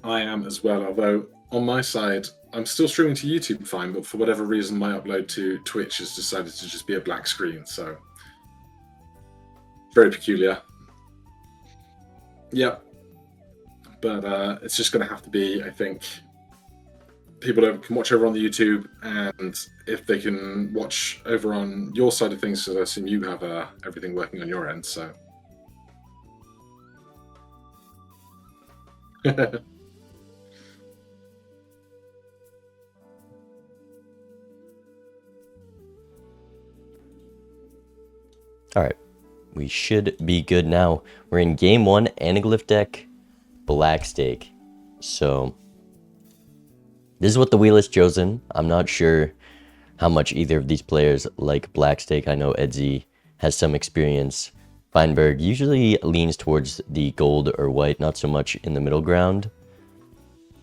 I am as well, although on my side, I'm still streaming to YouTube fine, but for whatever reason, my upload to Twitch has decided to just be a black screen, so very peculiar. Yeah, but it's just going to have to be, I think, people that can watch over on the YouTube, and if they can watch over on your side of things, because I assume you have everything working on your end, so. Alright, we should be good now. We're in game 1, Anaglyph deck, Black Stake. So, this is what the wheel has chosen. I'm not sure how much either of these players like Black Stake. I know Edzy has some experience. Feinberg usually leans towards the gold or white, not so much in the middle ground.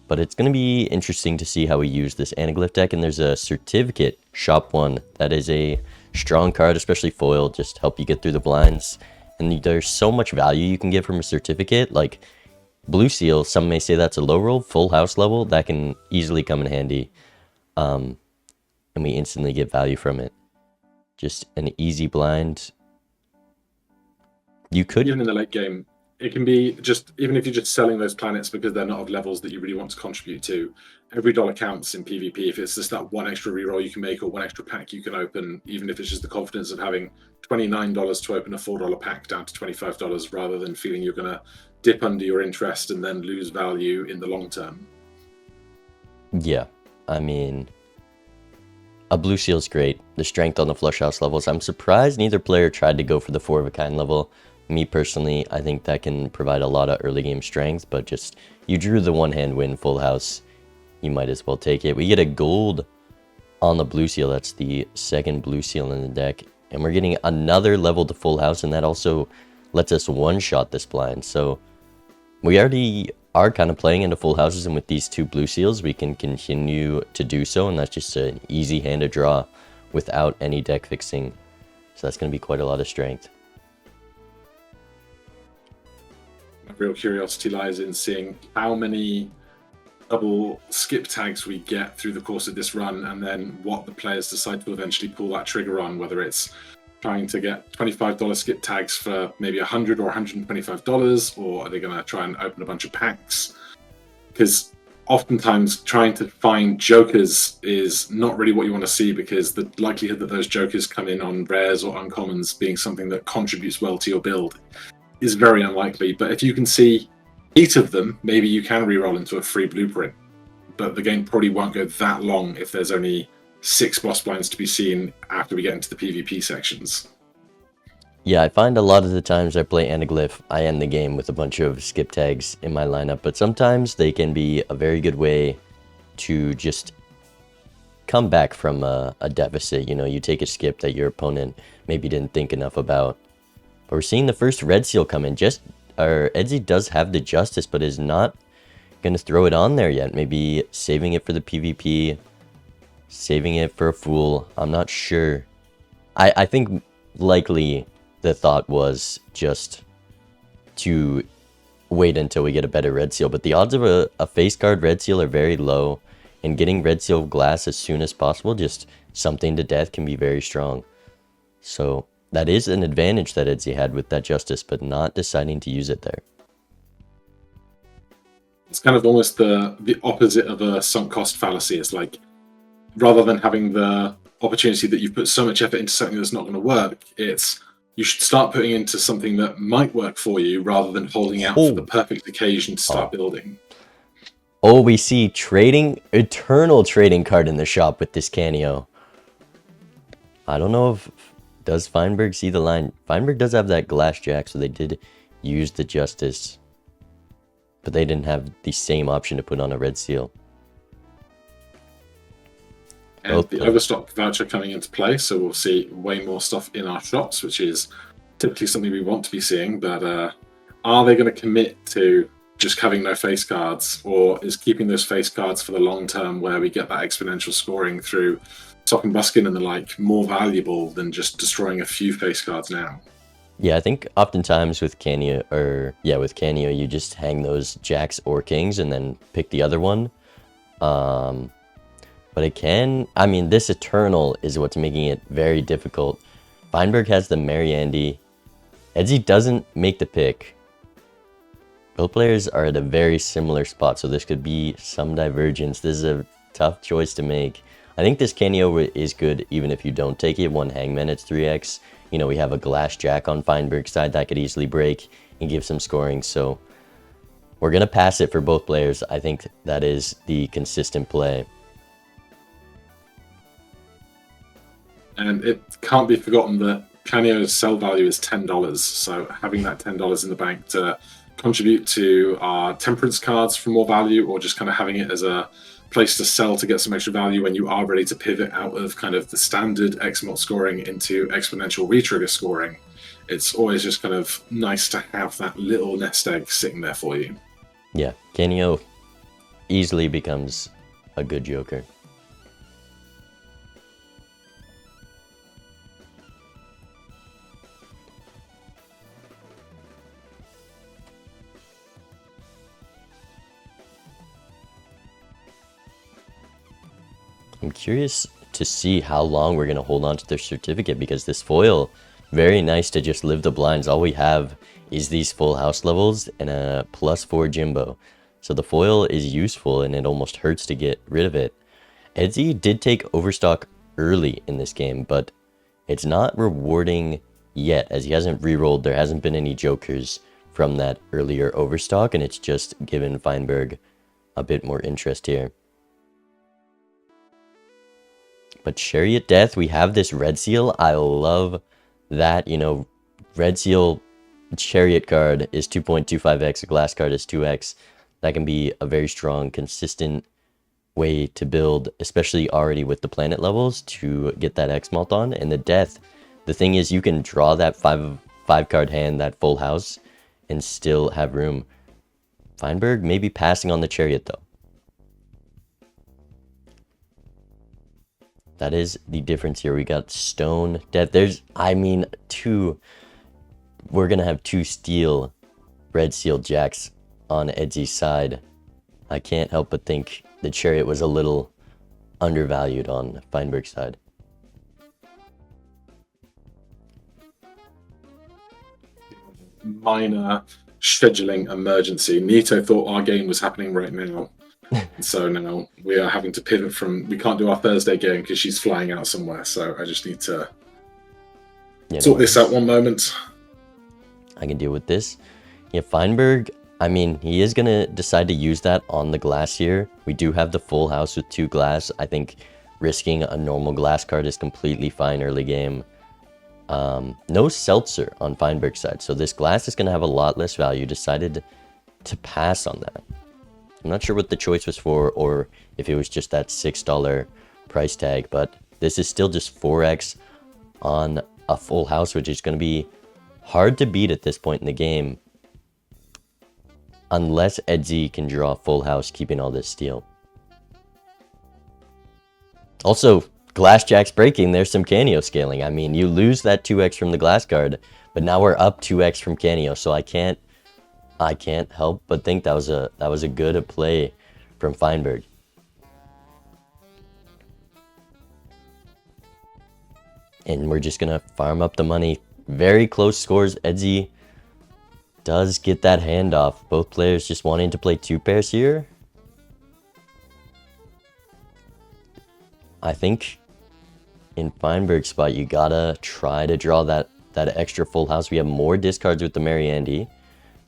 But it's going to be interesting to see how we use this Anaglyph deck. And there's a certificate, shop 1, that is a strong card, especially foil, just help you get through the blinds. And there's so much value you can get from a certificate. Like Blue Seal, some may say that's a low roll, full house level, that can easily come in handy. And we instantly get value from it. Just an easy blind. You could... Even in the late game, it can be just, even if you're just selling those planets because they're not of levels that you really want to contribute to, every dollar counts in PvP. If it's just that one extra reroll you can make or one extra pack you can open, even if it's just the confidence of having $29 to open a $4 pack down to $25 rather than feeling you're going to dip under your interest and then lose value in the long term. Yeah, I mean, a Blue Seal's great. The strength on the flush house levels, I'm surprised neither player tried to go for the 4 of a kind level. Me personally, I think that can provide a lot of early game strength, but just, you drew the one hand win full house, you might as well take it. We get a gold on the Blue Seal, that's the second Blue Seal in the deck, and we're getting another level to full house, and that also lets us one-shot this blind. So we already are kind of playing into full houses, and with these 2 Blue Seals, we can continue to do so, and that's just an easy hand to draw without any deck fixing. So that's going to be quite a lot of strength. My real curiosity lies in seeing how many double skip tags we get through the course of this run, and then what the players decide to eventually pull that trigger on, whether it's trying to get $25 skip tags for maybe $100 or $125, or are they going to try and open a bunch of packs? Because oftentimes trying to find jokers is not really what you want to see, because the likelihood that those jokers come in on rares or uncommons being something that contributes well to your build is very unlikely. But if you can see 8 of them, maybe you can reroll into a free blueprint. But the game probably won't go that long if there's only 6 boss blinds to be seen after we get into the PvP sections. Yeah, I find a lot of the times I play Anaglyph, I end the game with a bunch of skip tags in my lineup, but sometimes they can be a very good way to just come back from a deficit. You know, you take a skip that your opponent maybe didn't think enough about. But we're seeing the first red seal come in. Edzy does have the Justice, but is not going to throw it on there yet. Maybe saving it for the PvP, saving it for a Fool. I'm not sure. I think likely the thought was just to wait until we get a better red seal. But the odds of a face card red seal are very low. And getting red seal glass as soon as possible, just something to death, can be very strong. So that is an advantage that Edzy had with that Justice, but not deciding to use it there. It's kind of almost the opposite of a sunk cost fallacy. It's like, rather than having the opportunity that you've put so much effort into something that's not going to work, it's you should start putting into something that might work for you rather than holding out for the perfect occasion to start building. Oh, we see eternal trading card in the shop with this Canio. I don't know if... Does Feinberg see the line? Feinberg does have that Glass Jack, so they did use the Justice. But they didn't have the same option to put on a red seal. And the overstock voucher coming into play, so we'll see way more stuff in our shops, which is typically something we want to be seeing. But are they going to commit to just having no face cards, or is keeping those face cards for the long term where we get that exponential scoring through Sock and Buskin and the like more valuable than just destroying a few face cards now? Yeah, I think oftentimes with Canio, you just hang those jacks or kings and then pick the other one. But I mean, this Eternal is what's making it very difficult. Feinberg has the Mariandy. Edzy doesn't make the pick. Both players are at a very similar spot, so this could be some divergence. This is a tough choice to make. I think this Canio is good even if you don't take it. One Hangman, it's 3x. You know, we have a Glass Jack on Feinberg's side that could easily break and give some scoring, so we're going to pass it for both players. I think that is the consistent play. And it can't be forgotten that Canio's sell value is $10, so having that $10 in the bank to contribute to our temperance cards for more value, or just kind of having it as a place to sell to get some extra value when you are ready to pivot out of kind of the standard XMOT scoring into exponential retrigger scoring. It's always just kind of nice to have that little nest egg sitting there for you. Yeah, Canio easily becomes a good joker. I'm curious to see how long we're going to hold on to their certificate, because this foil, very nice to just live the blinds. All we have is these full house levels and a +4 Jimbo. So the foil is useful and it almost hurts to get rid of it. Edzy did take overstock early in this game, but it's not rewarding yet as he hasn't rerolled. There hasn't been any jokers from that earlier overstock, and it's just given Feinberg a bit more interest here. But Chariot Death, we have this Red Seal. I love that, you know, Red Seal Chariot card is 2.25x, a Glass card is 2x. That can be a very strong, consistent way to build, especially already with the planet levels, to get that X-Malt on. And the Death, the thing is you can draw that 5 card hand, that full house, and still have room. Feinberg maybe passing on the Chariot though. That is the difference here. We got Stone, Death. There's, I mean, we're going to have 2 steel Red Seal Jacks on Edzy's side. I can't help but think the Chariot was a little undervalued on Feinberg's side. Minor scheduling emergency. Nito thought our game was happening right now. So now we are having to pivot from, we can't do our Thursday game because she's flying out somewhere. So I just need to sort this out one moment. I can deal with this. Yeah, Feinberg, I mean, he is going to decide to use that on the Glass here. We do have the full house with 2 Glass. I think risking a normal Glass card is completely fine early game. No Seltzer on Feinberg's side. So this Glass is going to have a lot less value. Decided to pass on that. I'm not sure what the choice was for, or if it was just that $6 price tag, but this is still just 4x on a full house, which is going to be hard to beat at this point in the game, unless Edzy can draw a full house, keeping all this steel. Also, Glass Jack's breaking, there's some Canio scaling. I mean, you lose that 2x from the Glass card, but now we're up 2x from Canio, so I can't help but think that was a good play from Feinberg. And we're just gonna farm up the money. Very close scores. Edzy does get that handoff. Both players just wanting to play 2 pairs here. I think in Feinberg's spot, you gotta try to draw that extra full house. We have more discards with the Mariandy,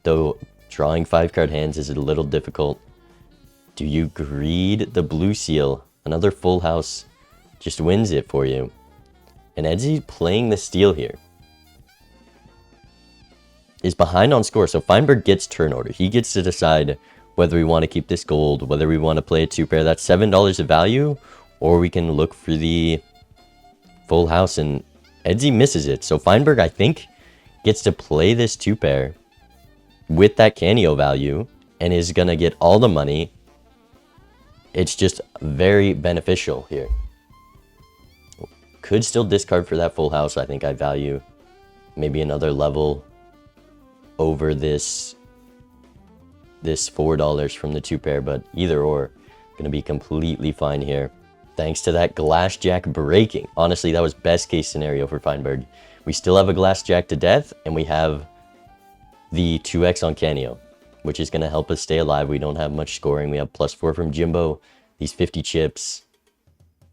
though drawing 5 card hands is a little difficult. Do you greed the Blue Seal? Another full house just wins it for you. And Edzy playing the steal here is behind on score. So Feinberg gets turn order. He gets to decide whether we want to keep this gold, whether we want to play a 2 pair. That's $7 of value, or we can look for the full house, and Edzy misses it. So Feinberg, I think, gets to play this 2 pair with that Canio value and is going to get all the money. It's just very beneficial here. Could still discard for that full house. I think I value maybe another level over this $4 from the 2-pair, but either or, gonna be completely fine here. Thanks to that glass jack breaking. Honestly, that was best case scenario for Feinberg. We still have a glass jack to death, and we have the 2x on Canio, which is gonna help us stay alive. We don't have much scoring. We have +4 from Jimbo, these 50 chips.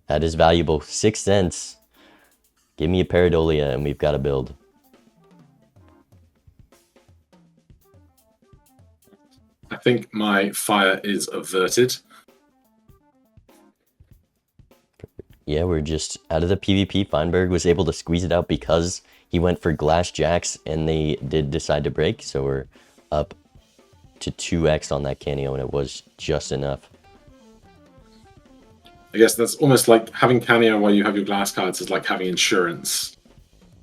That is valuable. 6 cents. Give me a Paradolia, and we've got a build. I think my fire is averted. Yeah, we're just out of the PvP. Feinberg was able to squeeze it out because he went for glass jacks, and they did decide to break. So we're up to 2x on that Canio, and it was just enough. I guess that's almost like having Canio while you have your glass cards is like having insurance.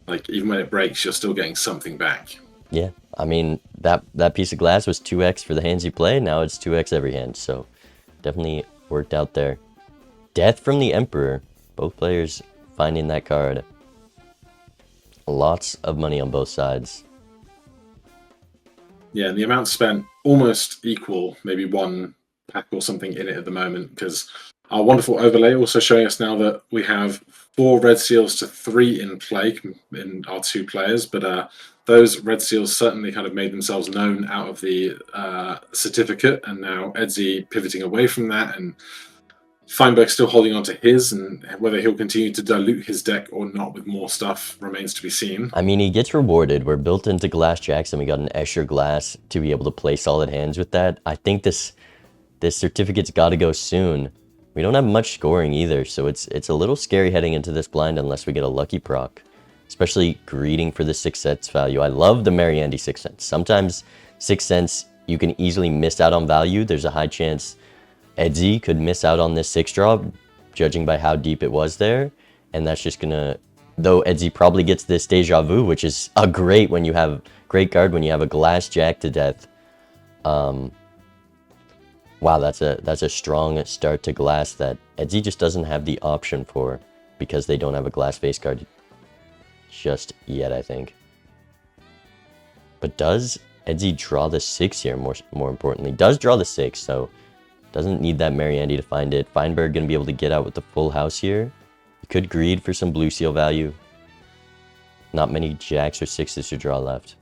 Like, even when it breaks, you're still getting something back. Yeah, I mean, that piece of glass was 2x for the hands you play. Now it's 2x every hand, so definitely worked out there. Death from the Emperor. Both players finding that card. Lots of money on both sides. Yeah, and the amount spent almost equal, maybe 1 pack or something in it at the moment, because our wonderful overlay also showing us now that we have 4 red seals to 3 in play in our 2 players, but those red seals certainly kind of made themselves known out of the certificate, and now Edzy pivoting away from that, and Feinberg still holding on to his, and whether he'll continue to dilute his deck or not with more stuff remains to be seen. I mean, he gets rewarded. We're built into glass jacks, and we got an extra glass to be able to play solid hands with that. I think this certificate's got to go soon. We don't have much scoring either, so it's a little scary heading into this blind unless we get a lucky proc. Especially greeting for the 6 cents value. I love the Mariandy 6 cents. Sometimes 6 cents, you can easily miss out on value. There's a high chance Edzy could miss out on this 6 drop, judging by how deep it was there. And that's just gonna, though Edzy probably gets this Deja Vu, which is a great card when you have a glass jack to death. Wow, that's a strong start to glass that Edzy just doesn't have the option for, because they don't have a glass face card just yet, I think. But does Edzy draw the 6 here, more importantly? Does draw the 6, so doesn't need that Mariandy to find it. Feinberg gonna be able to get out with the full house here. He could greed for some blue seal value. Not many jacks or 6s to draw left.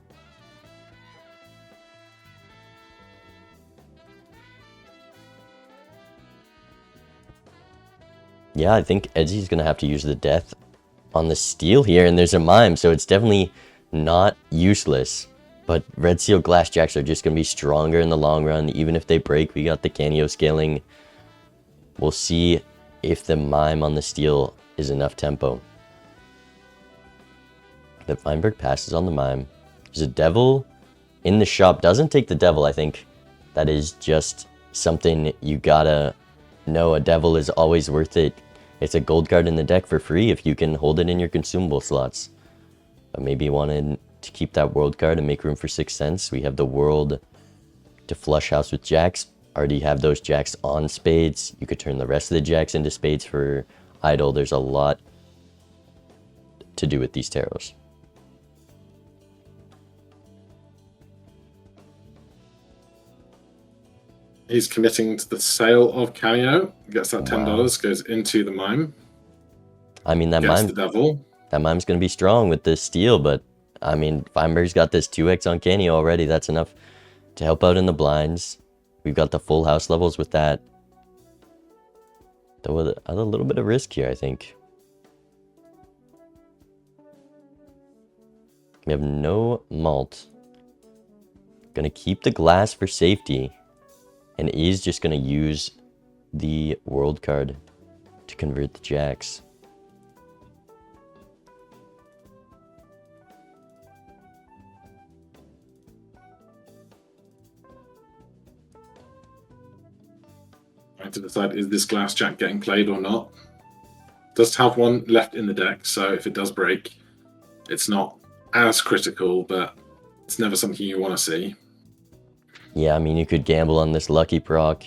Yeah, I think Edzy's gonna have to use the death on the steal here, and there's a mime, so it's definitely not useless. But red seal glass jacks are just gonna be stronger in the long run. Even if they break, we got the Canio scaling. We'll see if the mime on the steal is enough tempo. The Feinberg passes on the mime. There's a devil in the shop. Doesn't take the devil. I think that is just something you gotta know. A devil is always worth it. It's a gold card in the deck for free if you can hold it in your consumable slots. But maybe you wanted to keep that world card and make room for 6 cents. We have the world to flush house with jacks. Already have those jacks on spades. You could turn the rest of the jacks into spades for idle. There's a lot to do with these tarots. He's committing to the sale of Canio. Gets that $10, Wow. goes into the mime. I mean, that Gets mime, the devil. that mime's going to be strong with this steal, but I mean, Feinberg's got this 2x on Canio already. That's enough to help out in the blinds. We've got the full house levels with that. Though with a little bit of risk here, I think. We have no malt. Gonna keep the glass for safety. And is just gonna use the world card to convert the jacks. Trying to decide, is this glass jack getting played or not? Does have one left in the deck, so if it does break, it's not as critical, but it's never something you want to see. Yeah, I mean, you could gamble on this lucky proc.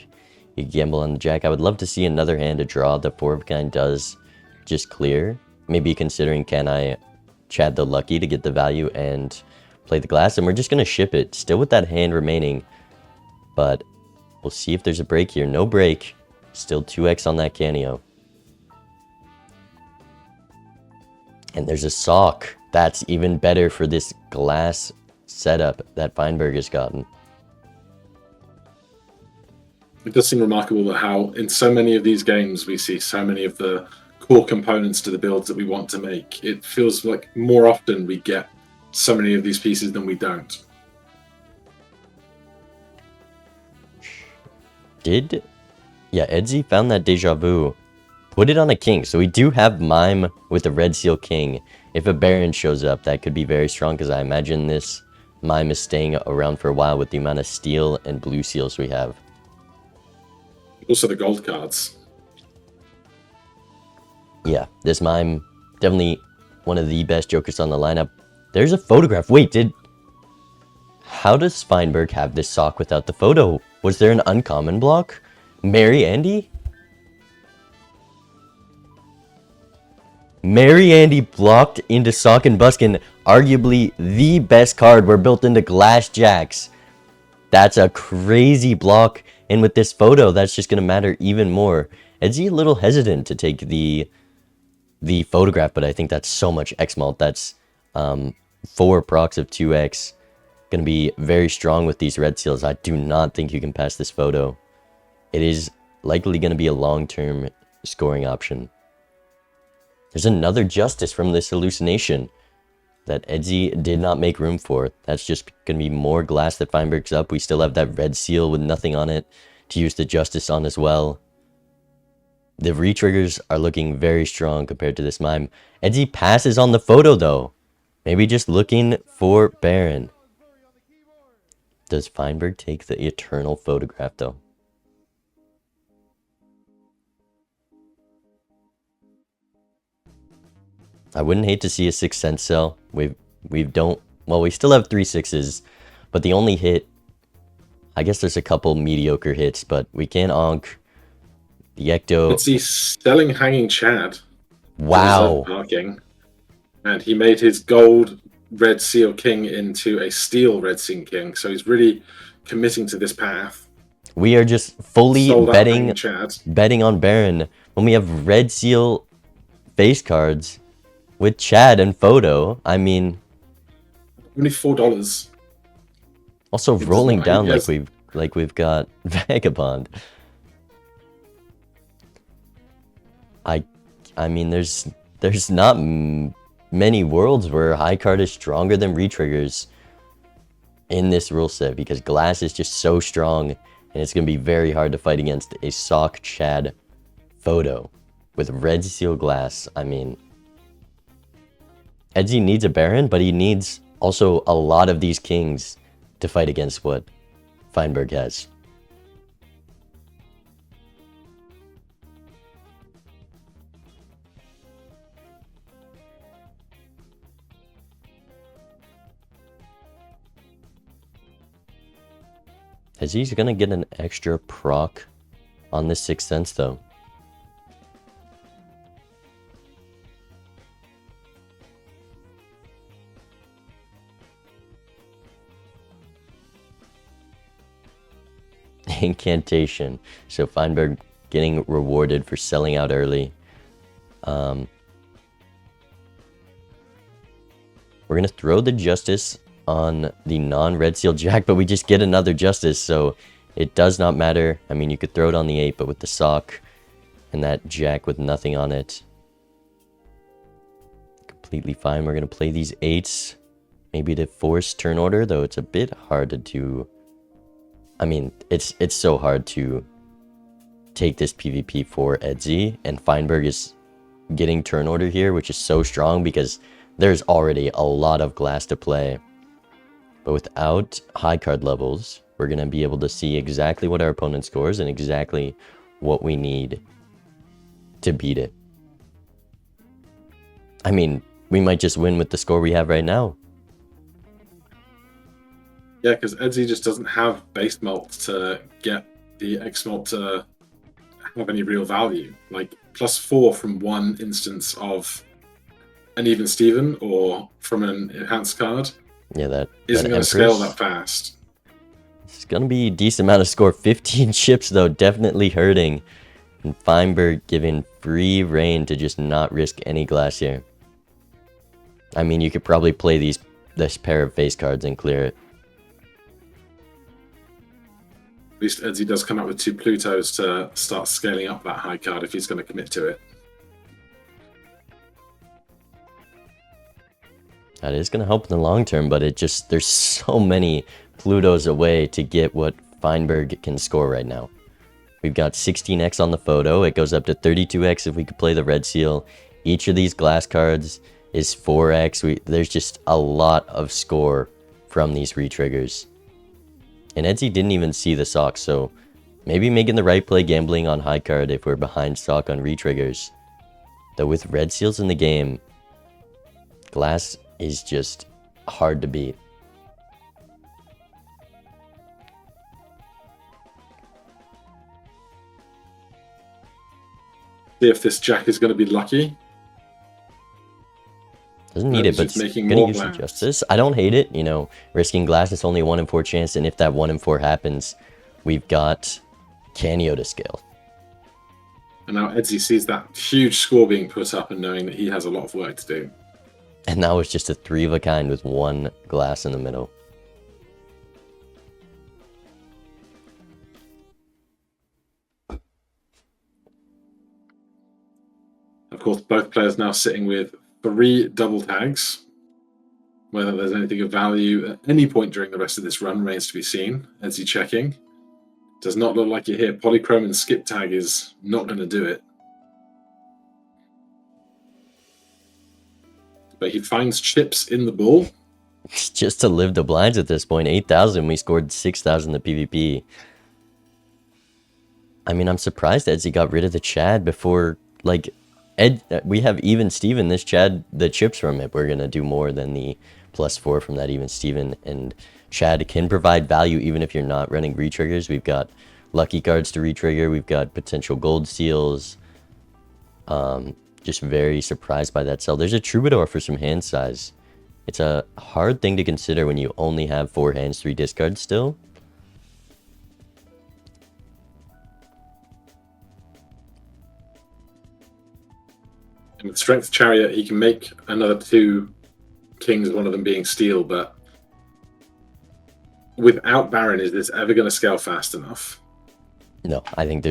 You could gamble on the jack. I would love to see another hand to draw. The 4 of a kind does just clear. Maybe considering, can I Chad the Lucky to get the value and play the glass. And we're just going to ship it, still with that hand remaining. But we'll see if there's a break here. No break. Still 2x on that Canio. And there's a sock. That's even better for this glass setup that Feinberg has gotten. It does seem remarkable that how in so many of these games we see so many of the core components to the builds that we want to make. It feels like more often we get so many of these pieces than we don't. Yeah, Edzy found that Deja Vu. Put it on a king. So we do have Mime with the Red Seal King. If a Baron shows up, that could be very strong, because I imagine this Mime is staying around for a while with the amount of steel and blue seals we have. Also the gold cards. Yeah, this Mime, definitely one of the best jokers on the lineup. There's a photograph. Wait, how does Feinberg have this sock without the photo? Was there an uncommon block? Mary Andy? Mary Andy blocked into Sock and Buskin, arguably the best card. We're built into Glass Jacks. That's a crazy block. And with this photo, that's just going to matter even more. Edzy a little hesitant to take the photograph, but I think that's so much X-Malt. That's 4 procs of 2x. Going to be very strong with these red seals. I do not think you can pass this photo. It is likely going to be a long-term scoring option. There's another Justice from this hallucination that Edzy did not make room for. That's just going to be more glass that Feinberg's up. We still have that red seal with nothing on it to use the Justice on as well. The re-triggers are looking very strong compared to this Mime. Edzy passes on the photo though. Maybe just looking for Baron. Does Feinberg take the eternal photograph though? I wouldn't hate to see a 6 cent sell. We still have 3 6s, but the only hit, I guess there's a couple mediocre hits, but we can onk the Ecto. Let's see, selling Hanging Chad. Wow. Parking, and he made his gold Red Seal King into a steel Red Seal King, so he's really committing to this path. We are just fully betting on Baron when we have Red Seal face cards with Chad and photo. I mean, only $4. Also rolling down like we've got Vagabond. I mean, there's not many worlds where high card is stronger than retriggers in this rule set, because glass is just so strong, and it's going to be very hard to fight against a Sock Chad photo with Red Seal glass. I mean, Edzy needs a Baron, but he needs also a lot of these kings to fight against what Feinberg has. Edzy's gonna get an extra proc on this 6 cents though. Incantation. So Feinberg getting rewarded for selling out early. We're gonna throw the Justice on the non-Red Seal Jack, but we just get another Justice, so it does not matter. I mean, you could throw it on the 8, but with the Sock and that Jack with nothing on it, completely fine. We're gonna play these 8s, maybe to force turn order, though it's a bit hard to do. I mean, it's so hard to take this PvP for Edzy, and Feinberg is getting turn order here, which is so strong because there's already a lot of glass to play. But without high card levels, we're going to be able to see exactly what our opponent scores and exactly what we need to beat it. I mean, we might just win with the score we have right now. Yeah, because Edzy just doesn't have base malt to get the X malt to have any real value. Like +4 from one instance of an even Steven or from an enhanced card Yeah, that isn't going to scale that fast. It's gonna be a decent amount of score. 15 chips though, definitely hurting. And Feinberg giving free reign to just not risk any glass here. I mean, you could probably play this pair of face cards and clear it. At least Edzy does come up with 2 Plutos to start scaling up that high card if he's going to commit to it. That is going to help in the long term, but there's so many Plutos away to get what Feinberg can score right now. We've got 16x on the photo. It goes up to 32x if we could play the red seal. Each of these glass cards is 4x. There's just a lot of score from these retriggers. And Edzy didn't even see the sock, so maybe making the right play gambling on high card if we're behind stock on retriggers. Though with red seals in the game, glass is just hard to beat. See if this jack is going to be lucky. Doesn't need it, but it's gonna use some justice. I don't hate it, you know, risking glass. It's only a 1 in 4 chance, and if that 1 in 4 happens, we've got Canio to scale. And now Edzy sees that huge score being put up and knowing that he has a lot of work to do. And that was just a 3 of a kind with 1 glass in the middle. Of course, both players now sitting with 3 double tags. Whether there's anything of value at any point during the rest of this run remains to be seen. Edzy checking. Does not look like it here. Polychrome and skip tag is not going to do it. But he finds chips in the ball. Just to live the blinds at this point. 8,000. We scored 6,000 the PvP. I mean, I'm surprised Edzy got rid of the Chad before, like, we have even Steven, this Chad, the chips from it. We're going to do more than the +4 from that even Steven. And Chad can provide value even if you're not running retriggers. We've got lucky cards to retrigger. We've got potential gold seals. Just very surprised by that sell. There's a Troubadour for some hand size. It's a hard thing to consider when you only have 4 hands, 3 discards still. And with Strength Chariot, he can make another 2 kings, one of them being steel, but without Baron, is this ever going to scale fast enough? No, I think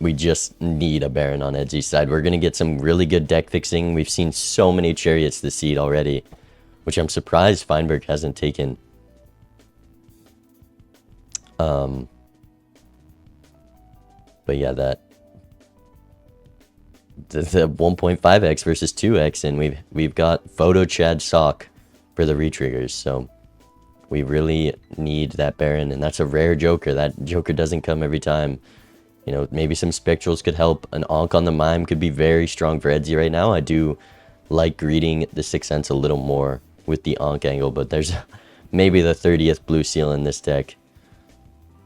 we just need a Baron on Edzy's side. We're going to get some really good deck fixing. We've seen so many Chariots this seed already, which I'm surprised Feinberg hasn't taken. But yeah, the 1.5x versus 2x, and we've got Photo Chad Sock for the retriggers, so we really need that Baron, and that's a rare Joker. That Joker doesn't come every time. You know, maybe some Spectrals could help. An Ankh on the Mime could be very strong for Edzy right now. I do like greeting the 6 cents a little more with the Ankh angle, but there's maybe the 30th blue seal in this deck,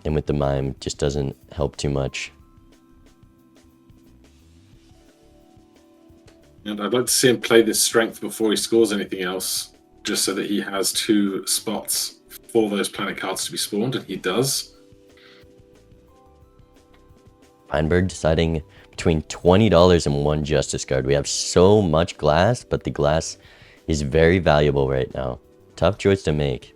and with the Mime just doesn't help too much. And I'd like to see him play this strength before he scores anything else, just so that he has 2 spots for those planet cards to be spawned, and he does. Feinberg deciding between $20 and 1 Justice card. We have so much glass, but the glass is very valuable right now. Tough choice to make.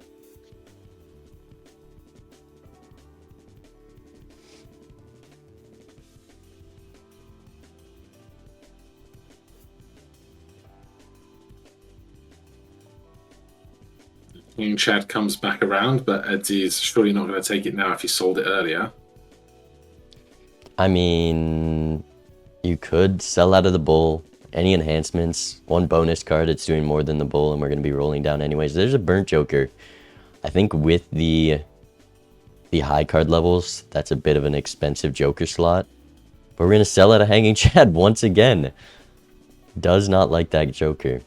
King Chad comes back around, but Edzy's surely not going to take it now if he sold it earlier. I mean, you could sell out of the bull. Any enhancements, 1 bonus card, it's doing more than the bull, and we're going to be rolling down anyways. There's a burnt Joker. I think with the high card levels, that's a bit of an expensive Joker slot. But we're going to sell out a Hanging Chad once again. Does not like that Joker.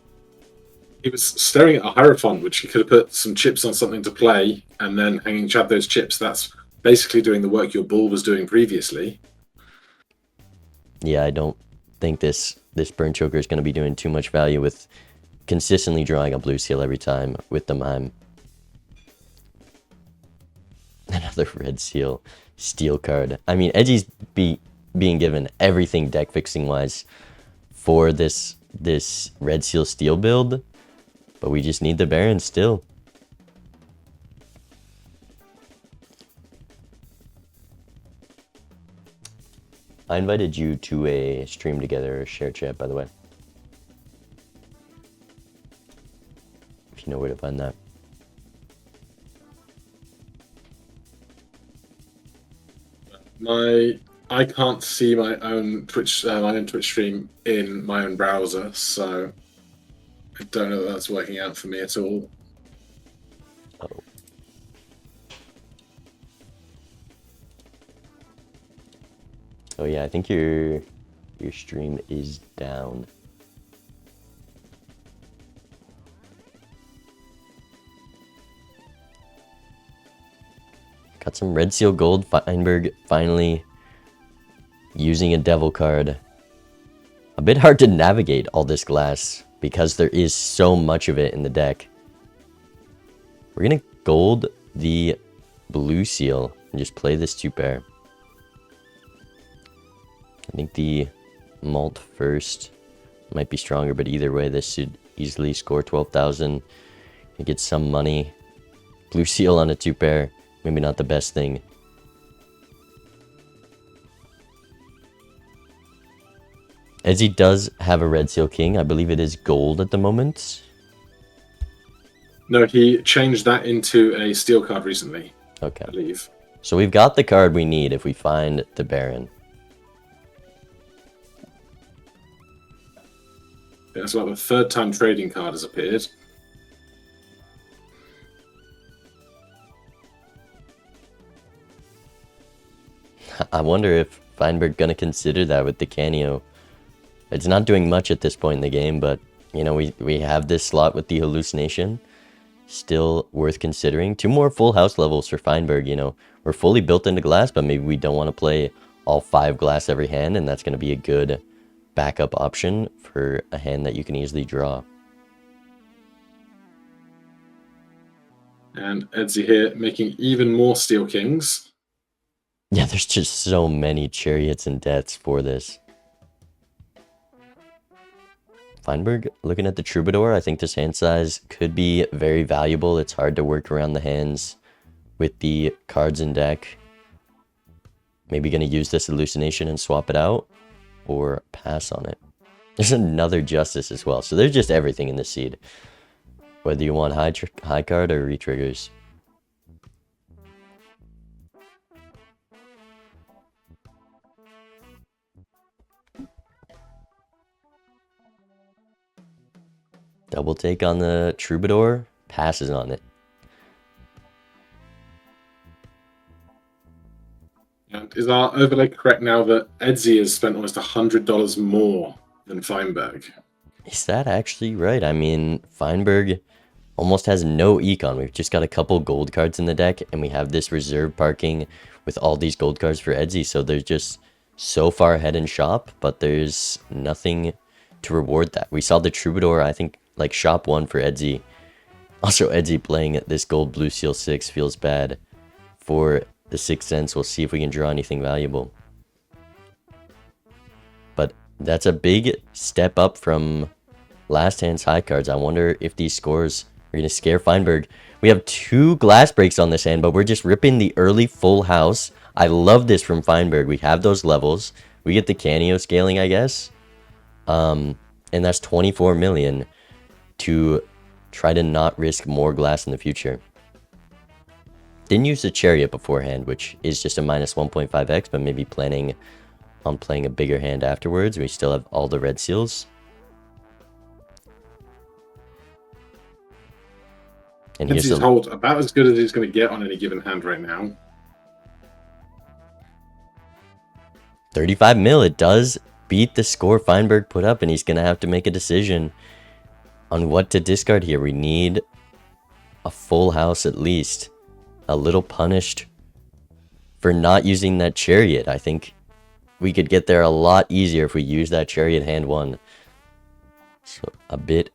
He was staring at a Hierophant, which he could have put some chips on something to play, and then Hanging Chad those chips. That's basically doing the work your bull was doing previously. Yeah, I don't think this Burn Choker is going to be doing too much value with consistently drawing a blue seal every time with the Mime. Another red seal steel card. I mean, Edzy's being given everything deck fixing wise for this red seal steel build, but we just need the Baron still. I invited you to a stream together, a share chat, by the way. If you know where to find that. I can't see my own Twitch stream in my own browser, so I don't know that that's working out for me at all. Oh. Oh yeah, I think your stream is down. Got some red seal gold. Feinberg finally using a devil card. A bit hard to navigate all this glass because there is so much of it in the deck. We're gonna gold the blue seal and just play this 2-pair. I think the malt first might be stronger, but either way, this should easily score 12,000 and get some money. Blue seal on a 2-pair, maybe not the best thing. Edzy does have a red seal king. I believe it is gold at the moment. No, he changed that into a steel card recently. Okay. I believe. So we've got the card we need if we find the Baron. Yeah, so the third time trading card has appeared. I wonder if Feinberg gonna consider that with the Canio. It's not doing much at this point in the game, but you know, we have this slot with the hallucination. Still worth considering. 2 more full house levels for Feinberg, you know. We're fully built into glass, but maybe we don't want to play all 5 glass every hand, and that's going to be a good backup option for a hand that you can easily draw. And Edzy here making even more steel kings. Yeah, there's just so many chariots and deaths for this. Feinberg, looking at the Troubadour, I think this hand size could be very valuable. It's hard to work around the hands with the cards in deck. Maybe going to use this hallucination and swap it out, or pass on it. There's another Justice as well, so there's just everything in the seed. Whether you want high card or retriggers. Double take on the Troubadour, passes on it. And is our overlay correct now that Edzy has spent almost $100 more than Feinberg? Is that actually right? I mean, Feinberg almost has no econ. We've just got a couple gold cards in the deck, and we have this reserve parking with all these gold cards for Edzy, so they're just so far ahead in shop, but there's nothing to reward that. We saw the Troubadour, I think, like shop 1 for Edzy. Also, Edzy playing this gold blue seal 6 feels bad for the 6th Sense. We'll see if we can draw anything valuable. But that's a big step up from last hand's high cards. I wonder if these scores are going to scare Feinberg. We have 2 glass breaks on this hand, but we're just ripping the early full house. I love this from Feinberg. We have those levels. We get the Canio scaling, I guess. And that's 24 million to try to not risk more glass in the future. Didn't use the Chariot beforehand, which is just a minus 1.5x, but maybe planning on playing a bigger hand afterwards. We still have all the red seals. And here's Edzy's hold about as good as he's going to get on any given hand right now. 35 mil. It does beat the score Feinberg put up, and he's going to have to make a decision on what to discard here. We need a full house at least. A little punished for not using that Chariot. I think we could get there a lot easier if we use that chariot hand 1. So a bit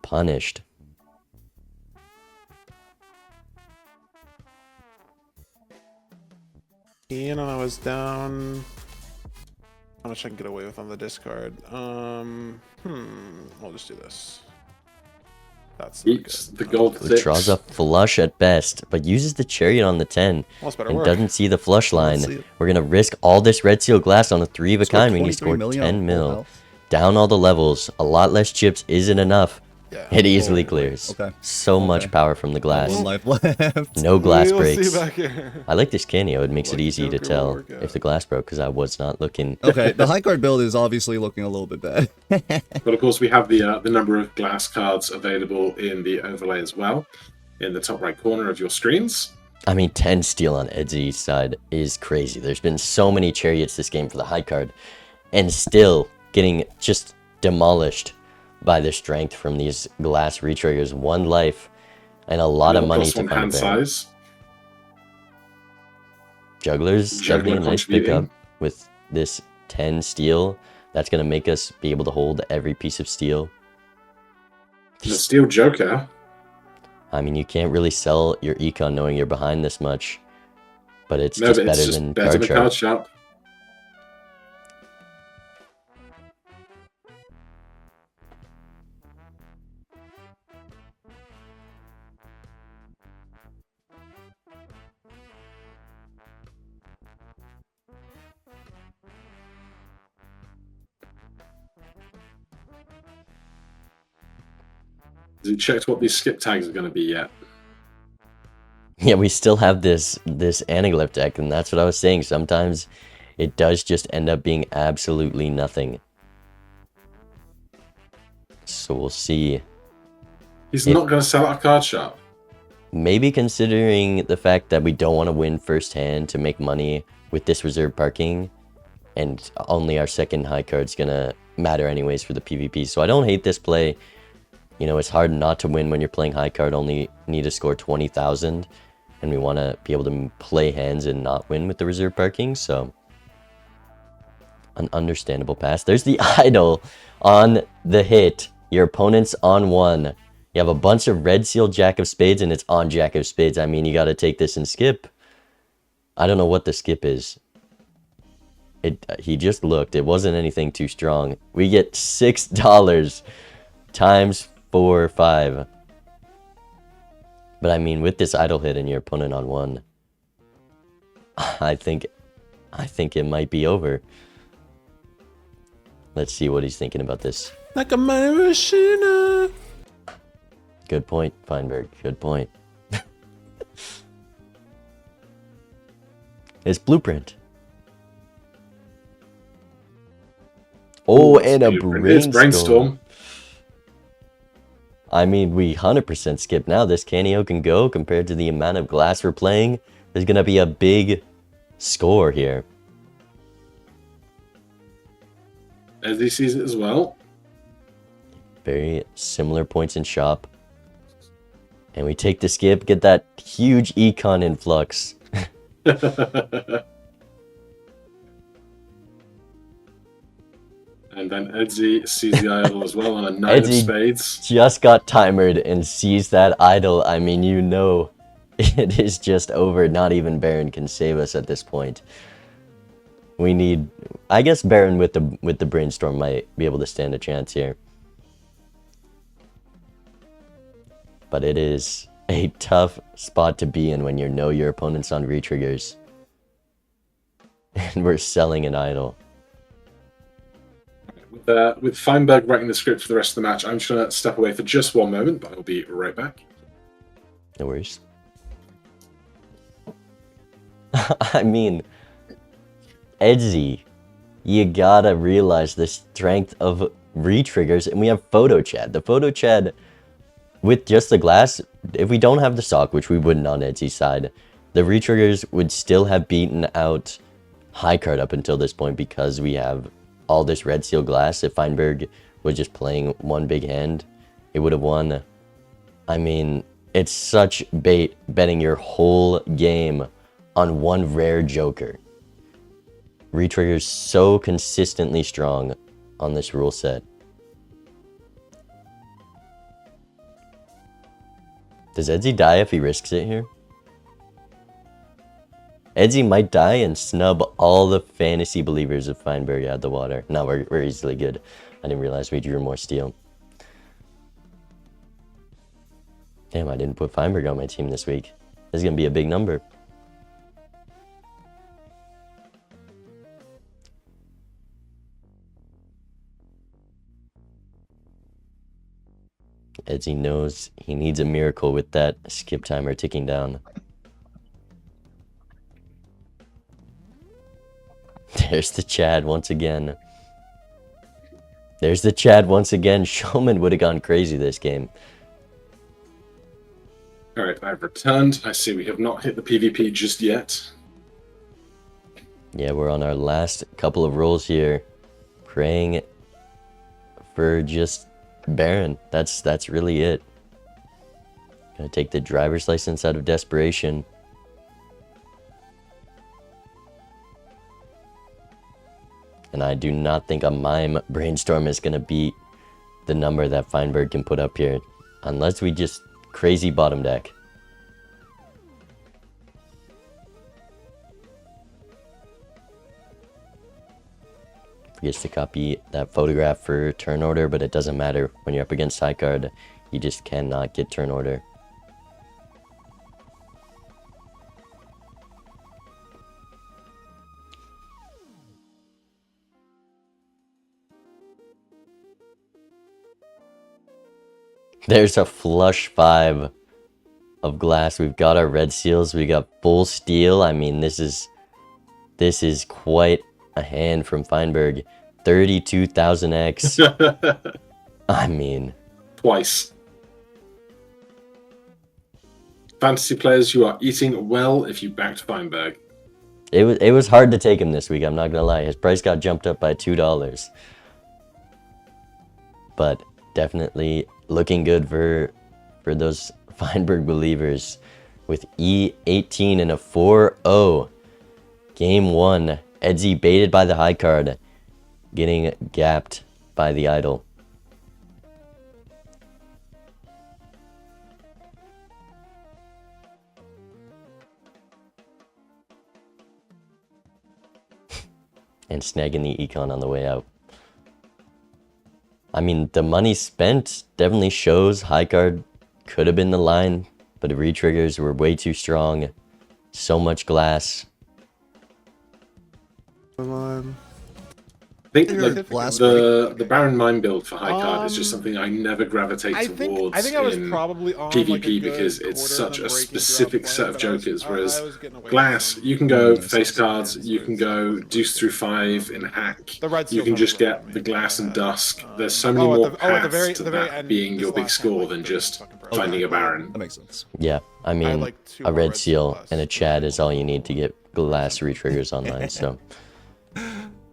punished. Ian and I was down. How much I can get away with on the discard? I'll just do this. That's Eats the gold Who 6. draws a flush at best, but uses the chariot on the 10 and doesn't see the flush line. We're gonna risk all this red seal glass on a 3 of a kind. We can score 10 mil. Down all the levels. A lot less chips isn't enough. Yeah. It easily clears. Okay. So much power from the glass. 1 life left. No glass We'll see breaks. back here. I like this cameo. It makes it Lucky easy to Joker will tell work out. if the glass broke because I was not looking. Okay, the high card build is obviously looking a little bit bad. But of course, we have the number of glass cards available in the overlay as well, in the top right corner of your screens. I mean, 10 steal on Edzy's side is crazy. There's been so many chariots this game for the high card, and still getting just demolished by the strength from these glass retriggers. 1 life and a lot of money to one find hand a bear. size. Jugglers definitely a nice contributing. pickup with this 10 steel. That's going to make us be able to hold every piece of steel. The Steel Joker. I mean, you can't really sell your econ knowing you're behind this much, but it's No, just but it's better just than better card than sharp. card sharp. Has he checked what these skip tags are going to be yet? Yeah, we still have this Anaglyph deck, and that's what I was saying. Sometimes it does just end up being absolutely nothing. So we'll see. He's not going to sell out card sharp. Maybe considering the fact that we don't want to win first hand to make money with this reserve parking, and only our second high card's gonna matter anyways for the PvP. So I don't hate this play. You know, it's hard not to win when you're playing high card. Only need to score 20,000, and we want to be able to play hands and not win with the reserve parking. So an understandable pass. There's the idol on the hit. Your opponent's on 1. You have a bunch of red seal Jack of Spades, and it's on Jack of Spades. I mean, you got to take this and skip. I don't know what the skip is. He just looked. It wasn't anything too strong. We get $6 times 4 or 5. But I mean, with this idle hit and your opponent on 1, I think it might be over. Let's see what he's thinking about this. Like a money machine. Good point, Feinberg. Good point. It's blueprint. Oh, and a It's brainstorm. brainstorm. I mean, we 100% skip now. This cameo can go compared to the amount of glass we're playing. There's going to be a big score here. As he sees it as well. Very similar points in shop. And we take the skip, get that huge econ influx. And then Edzy sees the idol as well on a 9 of Edzy spades. just got timered and sees that idol. I mean, you know, it is just over. Not even Baron can save us at this point. We need, I guess Baron with the brainstorm might be able to stand a chance here. But it is a tough spot to be in when you know your opponent's on retriggers. And we're selling an idol. With Feinberg writing the script for the rest of the match, I'm just going to step away for just 1 moment, but I'll be right back. No worries. I mean, Edzy, you gotta realize the strength of retriggers, and we have photo chat. The photo chat with just the glass, if we don't have the sock, which we wouldn't on Edzy's side, the retriggers would still have beaten out high card up until this point because we have all this red seal glass. If Feinberg was just playing one big hand, it would have won. I mean, it's such bait betting your whole game on one rare joker. Retrigger's so consistently strong on this rule set. Does Edzy die if he risks it here? Edzy might die and snub all the fantasy believers of Feinberg out the water. No, we're easily good. I didn't realize we drew more steel. Damn, I didn't put Feinberg on my team this week. This is going to be a big number. Edzy knows he needs a miracle with that skip timer ticking down. There's the Chad once again. There's the Chad once again. Showman would have gone crazy this game. Alright, I've returned. I see we have not hit the PvP just yet. Yeah, we're on our last couple of rolls here. Praying for just Baron. That's really it. Gonna take the driver's license out of desperation. And I do not think a Mime Brainstorm is gonna beat the number that Feinberg can put up here. Unless we just crazy bottom deck. Forgets to copy that photograph for turn order, but it doesn't matter. When you're up against side card, you just cannot get turn order. There's a flush 5 of glass. We've got our red seals. We got full steel. I mean, this is quite a hand from Feinberg. 32,000x. I mean, Twice. Fantasy players, you are eating well if you backed Feinberg. it was hard to take him this week. I'm not gonna lie. His price got jumped up by $2, but definitely looking good for those Feinberg believers with E18 and a 4-0. Game 1. Edzy baited by the high card, getting gapped by the idol. And snagging the econ on the way out. I mean, the money spent definitely shows high card could have been the line, but the retriggers were way too strong. So much glass. I think You're like, last the Baron Mine build for high card is just something I never gravitate towards I think I was in probably on PvP like a good because it's quarter such of a them breaking specific throughout set of play, but I was- jokers, I whereas was getting away glass, from you can go Mm, face some cards, hands you where can it's- go deuce through 5 in hack, The red you seals can are just really get good, the glass and man. dusk. There's so many at more the paths very to end, that being this your big last hand, score like, than the just fucking finding a perfect. Baron. That makes sense. Yeah, I mean, like, two a more red red seal seals and a less. Chad is all you need to get glass retriggers online, so.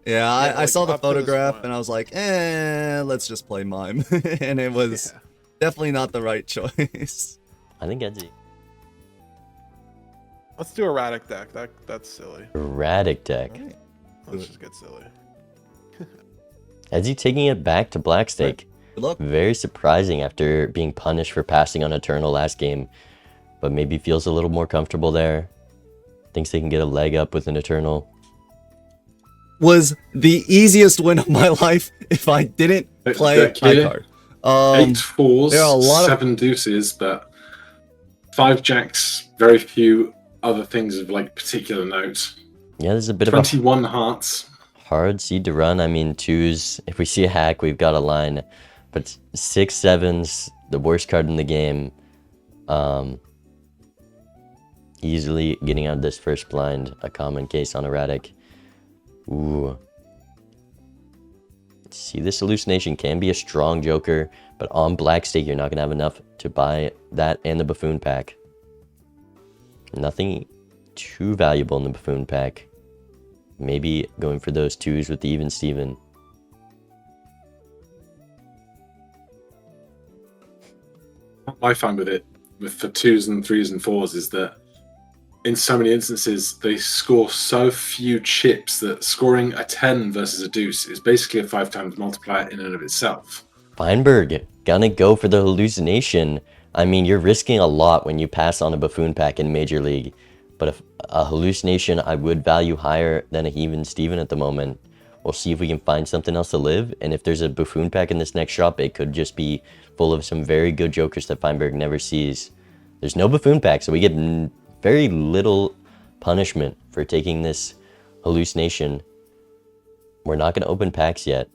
Yeah, I like, saw the up to this photograph point. and I was like, let's just play Mime. And it was definitely not the right choice. I think Edzy. Let's do Erratic deck. That's silly. Erratic deck. Alright. Let's just get silly. Edzy taking it back to Black Stake. Good luck. Very surprising after being punished for passing on Eternal last game, but maybe feels a little more comfortable there. Thinks they can get a leg up with an Eternal. Was the easiest win of my life if I didn't play Deck high here, card. 8 fours, there are a lot of- 7 deuces, but 5 jacks, very few other things of like particular note. Yeah, there's a bit of 21 hearts. a hard seed to run. I mean, 2s. If we see a hack, we've got a line. But 6 7s, the worst card in the game. Easily getting out of this first blind, a common case on Erratic. Ooh. See, this hallucination can be a strong joker, but on Black Stake, you're not going to have enough to buy that and the Buffoon pack. Nothing too valuable in the Buffoon pack. Maybe going for those 2s with the Even Steven. What I find with it, for 2s and 3s and 4s, is that in so many instances, they score so few chips that scoring a 10 versus a deuce is basically a 5 times multiplier in and of itself. Feinberg, gonna go for the hallucination. I mean, you're risking a lot when you pass on a buffoon pack in Major League, but if a hallucination I would value higher than a even Steven at the moment. We'll see if we can find something else to live, and if there's a buffoon pack in this next shop, it could just be full of some very good jokers that Feinberg never sees. There's no buffoon pack, so we get very little punishment for taking this hallucination. We're not going to open packs yet.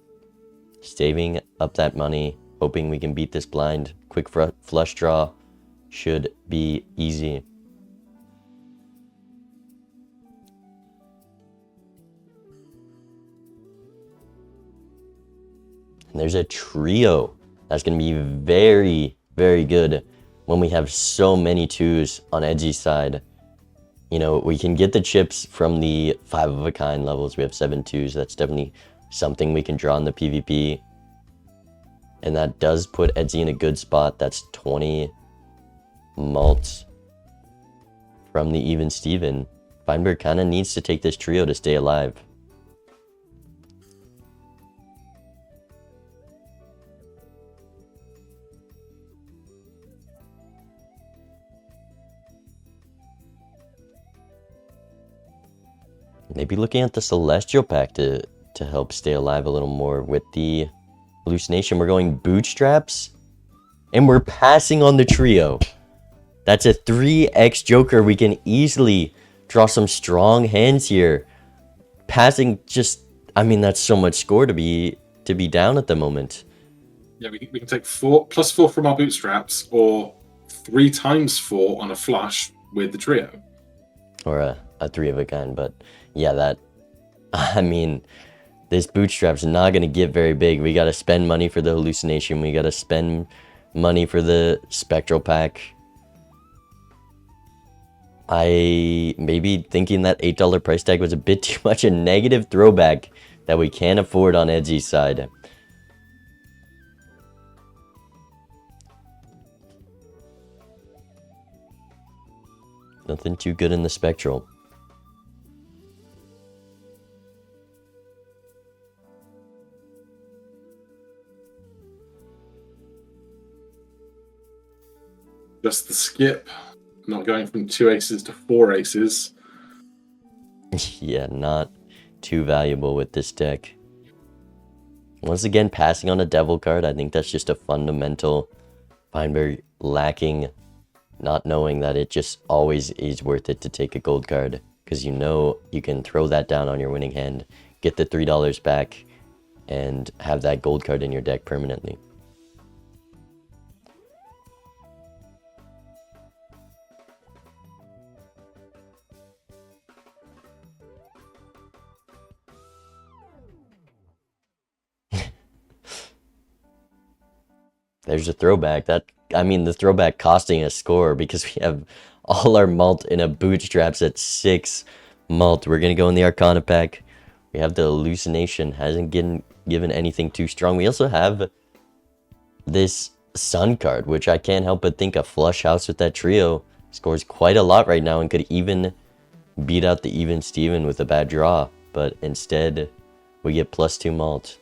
Saving up that money, hoping we can beat this blind. Quick flush draw should be easy. And there's a trio. That's going to be very, very good when we have so many twos on Edzy's side. You know, we can get the chips from the 5 of a kind levels. We have 7 twos. That's definitely something we can draw in the PvP. And that does put Edzy in a good spot. That's 20 malts from the even Steven. Feinberg kind of needs to take this trio to stay alive. Maybe looking at the Celestial pack to help stay alive a little more with the hallucination. We're going bootstraps, and we're passing on the trio. That's a 3x joker. We can easily draw some strong hands here. Passing just, I mean, that's so much score to be down at the moment. Yeah, we can take 4 plus 4 from our bootstraps, or 3 times 4 on a flush with the trio. Or a 3 of a kind, but yeah, that, I mean, this bootstrap's not going to get very big. We got to spend money for the hallucination. We got to spend money for the spectral pack. I maybe thinking that $8 price tag was a bit too much a negative throwback that we can't afford on Edzy's side. Nothing too good in the spectral. Just the skip, not going from 2 aces to 4 aces. Yeah, not too valuable with this deck. Once again, passing on a devil card, I think that's just a fundamental Feinberg lacking, not knowing that it just always is worth it to take a gold card, because you know you can throw that down on your winning hand, get the $3 back, and have that gold card in your deck permanently. There's a throwback. That, I mean, the throwback costing a score because we have all our malt in a bootstraps at 6 malt. We're going to go in the Arcana pack. We have the hallucination. Hasn't given anything too strong. We also have this Sun card, which I can't help but think a flush house with that trio scores quite a lot right now and could even beat out the even Steven with a bad draw. But instead, we get +2 malt.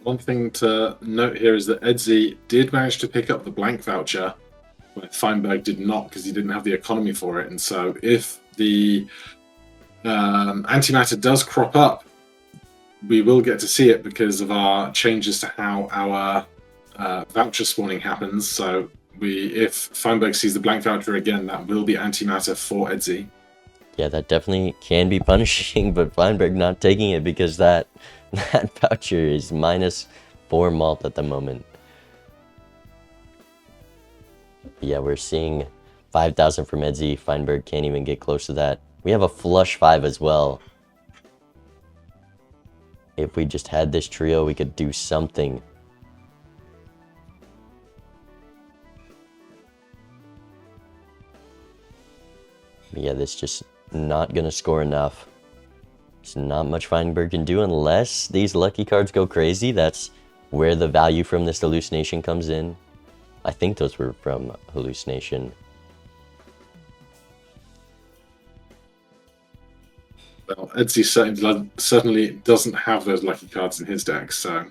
One thing to note here is that Edzy did manage to pick up the blank voucher, but Feinberg did not because he didn't have the economy for it. And so if the antimatter does crop up, we will get to see it because of our changes to how our voucher spawning happens. So if Feinberg sees the blank voucher again, that will be antimatter for Edzy. Yeah, that definitely can be punishing, but Feinberg not taking it because that voucher is -4 malt at the moment. Yeah, we're seeing 5,000 from Edzy. Feinberg can't even get close to that. We have a flush 5 as well. If we just had this trio, we could do something. But yeah, this just not gonna score enough. There's not much Feinberg can do unless these lucky cards go crazy. That's where the value from this hallucination comes in. I think those were from hallucination. Well, Edzy certainly doesn't have those lucky cards in his deck, so...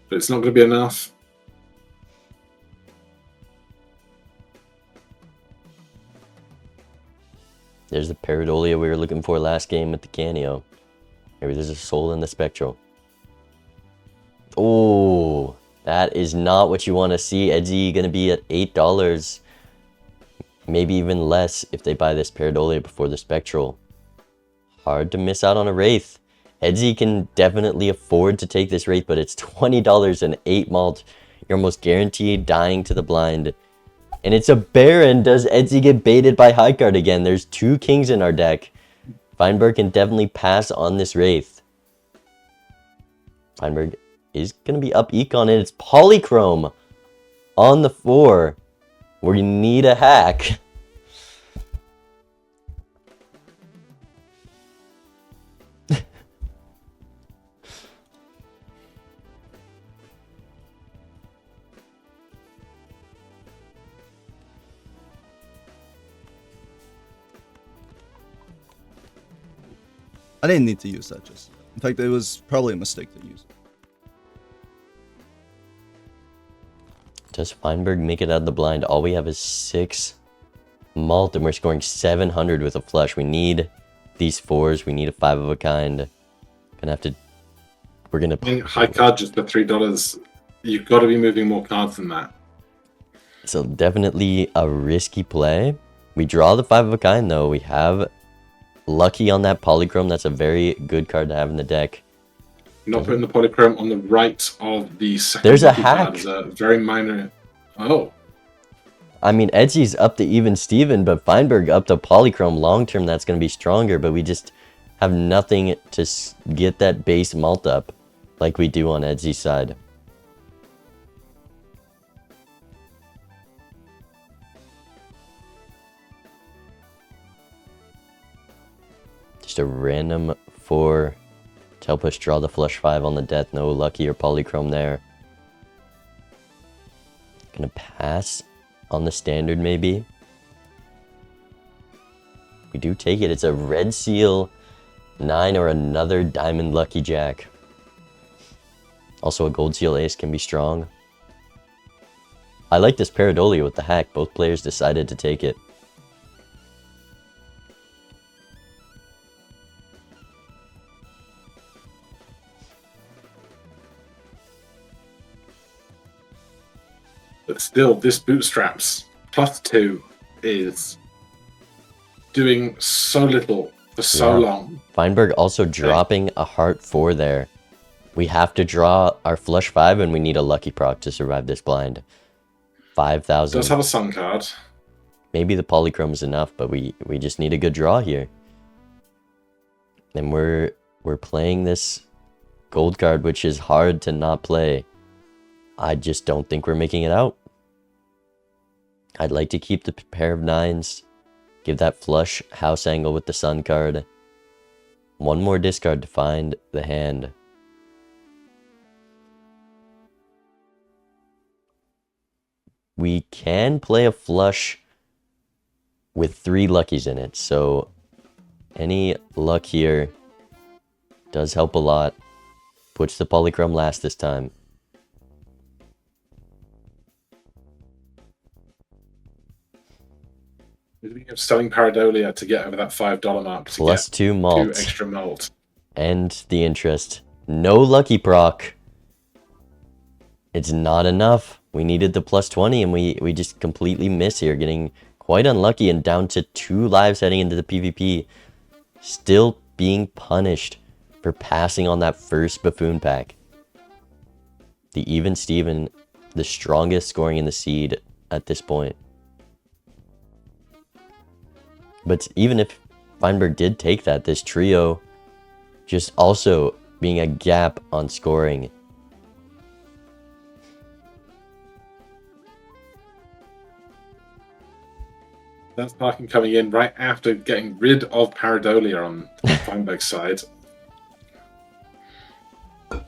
But it's not going to be enough. There's the Pareidolia we were looking for last game with the Canio. Maybe there's a soul in the Spectral. Oh, that is not what you want to see. Edzy going to be at $8. Maybe even less if they buy this Pareidolia before the Spectral. Hard to miss out on a Wraith. Edzy can definitely afford to take this Wraith, but it's $20 and 8 malt. You're almost guaranteed dying to the blind. And it's a Baron. Does Edzy get baited by high card again? There's 2 kings in our deck. Feinberg can definitely pass on this Wraith. Feinberg is going to be up econ, and it's Polychrome on the 4. We need a hack. I didn't need to use that just yet. In fact, it was probably a mistake to use it. Does Feinberg make it out of the blind? All we have is 6 malt, and we're scoring 700 with a flush. We need these 4s. We need a 5 of a kind. Gonna have to... We're gonna... I think high card just for $3. You've got to be moving more cards than that. So definitely a risky play. We draw the 5 of a kind, though. We have lucky on that Polychrome. That's a very good card to have in the deck. Not putting the Polychrome on the right of the second. There's a lucky card hack. is a very minor... Oh. I mean, Edzy's up to even Steven, but Feinberg up to Polychrome. Long term, that's going to be stronger, but we just have nothing to get that base malt up like we do on Edzy's side. Just a random 4 to help us draw the flush 5 on the death. No lucky or Polychrome there. Gonna pass on the standard maybe. We do take it. It's a red seal 9 or another diamond lucky jack. Also a gold seal ace can be strong. I like this Pareidolia with the hack. Both players decided to take it. But still, this Bootstraps +2 is doing so little for so long. Feinberg also dropping a heart 4 there. We have to draw our flush 5 and we need a lucky proc to survive this blind. 5,000. Does have a sun card. Maybe the Polychrome is enough, but we just need a good draw here. And we're playing this gold card, which is hard to not play. I just don't think we're making it out. I'd like to keep the pair of 9s. Give that flush house angle with the sun card. One more discard to find the hand. We can play a flush with 3 luckies in it, so any luck here does help a lot. Puts the Polychrome last this time. Selling Pareidolia to get over that $5 mark. To Plus get 2 malt. 2 extra malt. And the interest. No lucky proc. It's not enough. We needed the plus 20 and we just completely miss here. Getting quite unlucky and down to 2 lives heading into the PvP. Still being punished for passing on that first buffoon pack. The even Steven, the strongest scoring in the seed at this point. But even if Feinberg did take that, this trio just also being a gap on scoring. That's parking coming in right after getting rid of Paradolia on Feinberg's side. That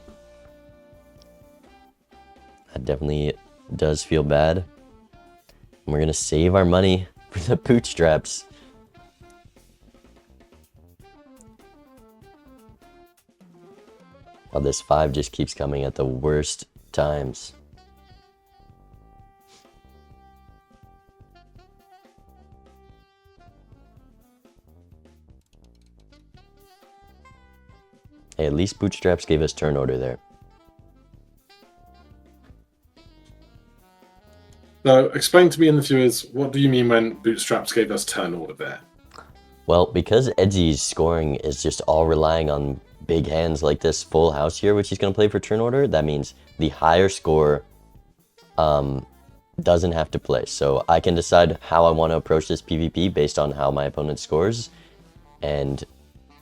definitely does feel bad. And we're going to save our money for the bootstraps. Oh, this 5 just keeps coming at the worst times. Hey, at least bootstraps gave us turn order there. So, explain to me and the viewers, what do you mean when bootstraps gave us turn order there? Well, because Edzy's scoring is just all relying on big hands like this full house here, which he's going to play for turn order, that means the higher score doesn't have to play. So I can decide how I want to approach this PvP based on how my opponent scores, and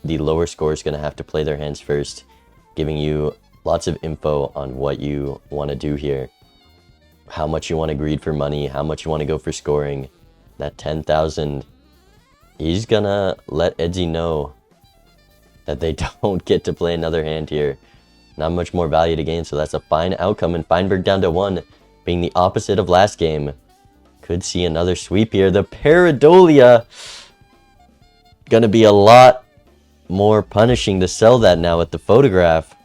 the lower score is going to have to play their hands first, giving you lots of info on what you want to do here, how much you want to greed for money, how much you want to go for scoring. That 10,000, he's gonna let Edzy know that they don't get to play another hand here. Not much more value to gain, so that's a fine outcome. And Feinberg down to 1, being the opposite of last game. Could see another sweep here. The Paradolia gonna be a lot more punishing to sell that now with the photograph.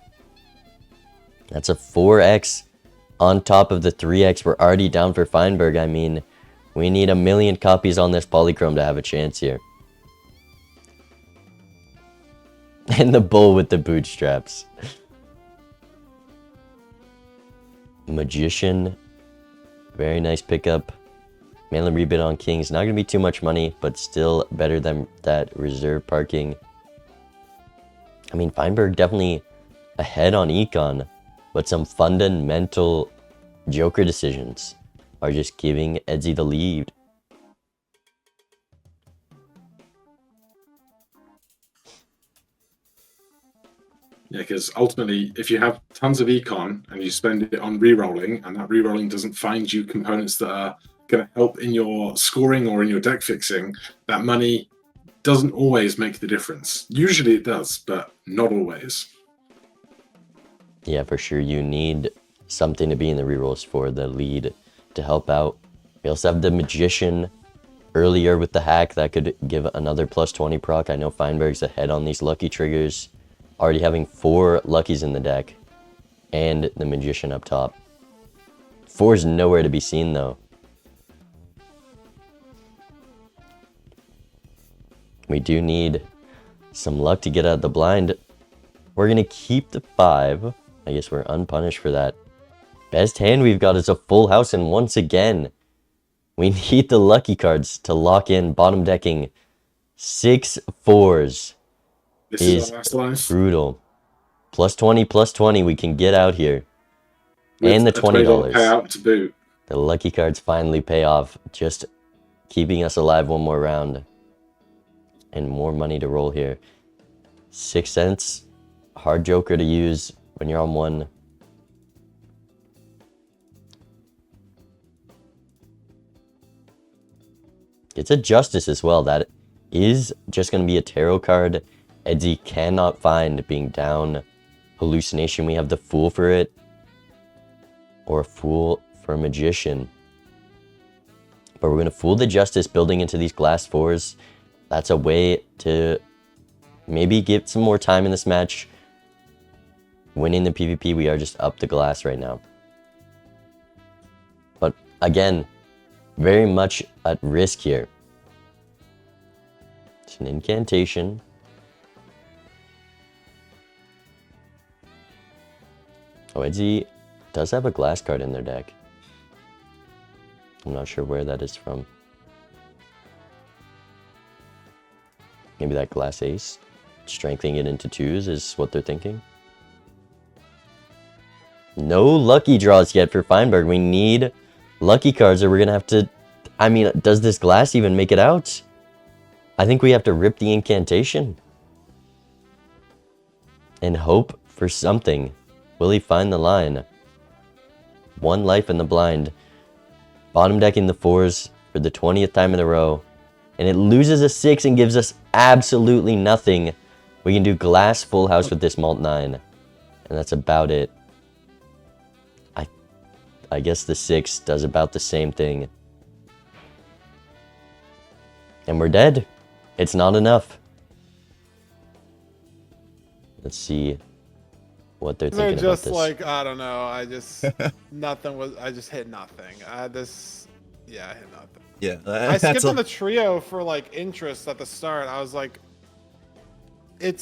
That's a 4x on top of the 3x we're already down for Feinberg. I mean, we need 1 million copies on this polychrome to have a chance here. And the bull with the bootstraps. Magician. Very nice pickup. Manly rebid on Kings. Not going to be too much money, but still better than that reserve parking. I mean, Feinberg definitely ahead on Econ, but some fundamental Joker decisions are just giving Edzy the lead. Yeah, because ultimately, if you have tons of econ and you spend it on rerolling, and that rerolling doesn't find you components that are going to help in your scoring or in your deck fixing, that money doesn't always make the difference. Usually it does, but not always. Yeah, for sure. You need something to be in the rerolls for the lead to help out. We also have the Magician earlier with the hack that could give another plus 20 proc. I know Feinberg's ahead on these lucky triggers. Already having 4 luckies in the deck. And the Magician up top. 4 is nowhere to be seen though. We do need some luck to get out of the blind. We're going to keep the 5. I guess we're unpunished for that. Best hand we've got is a full house, and once again, we need the lucky cards to lock in. Bottom decking 6 4s. This is our last life. Brutal. Plus 20, plus 20, we can get out here. With And the a $20. payout to boot. The lucky cards finally pay off, just keeping us alive one more round. And more money to roll here. 6 cents. Hard Joker to use when you're on 1. It's a Justice as well. That is just going to be a tarot card Edzy cannot find, being down Hallucination. We have the Fool for it. Or a Fool for a Magician. But we're going to Fool the Justice building into these glass 4s. That's a way to maybe get some more time in this match. Winning the PvP, we are just up the glass right now. But again, very much at risk here. It's an incantation. Oh, Edzy does have a glass card in their deck. I'm not sure where that is from. Maybe that glass ace. Strengthening it into 2s is what they're thinking. No lucky draws yet for Feinberg. We need lucky cards or we're going to have to... I mean, does this glass even make it out? I think we have to rip the incantation. And hope for something. Will he find the line? 1 life in the blind. Bottom decking the 4s for the 20th time in a row. and it loses a 6 and gives us absolutely nothing. We can do glass full house with this Malt 9, and that's about it. I guess the 6 does about the same thing. And we're dead. It's not enough. Let's see what they're thinking about this. They're just like, I don't know. I just I just hit nothing. I hit nothing. Yeah, I skipped on the trio for like interest at the start. I was like, it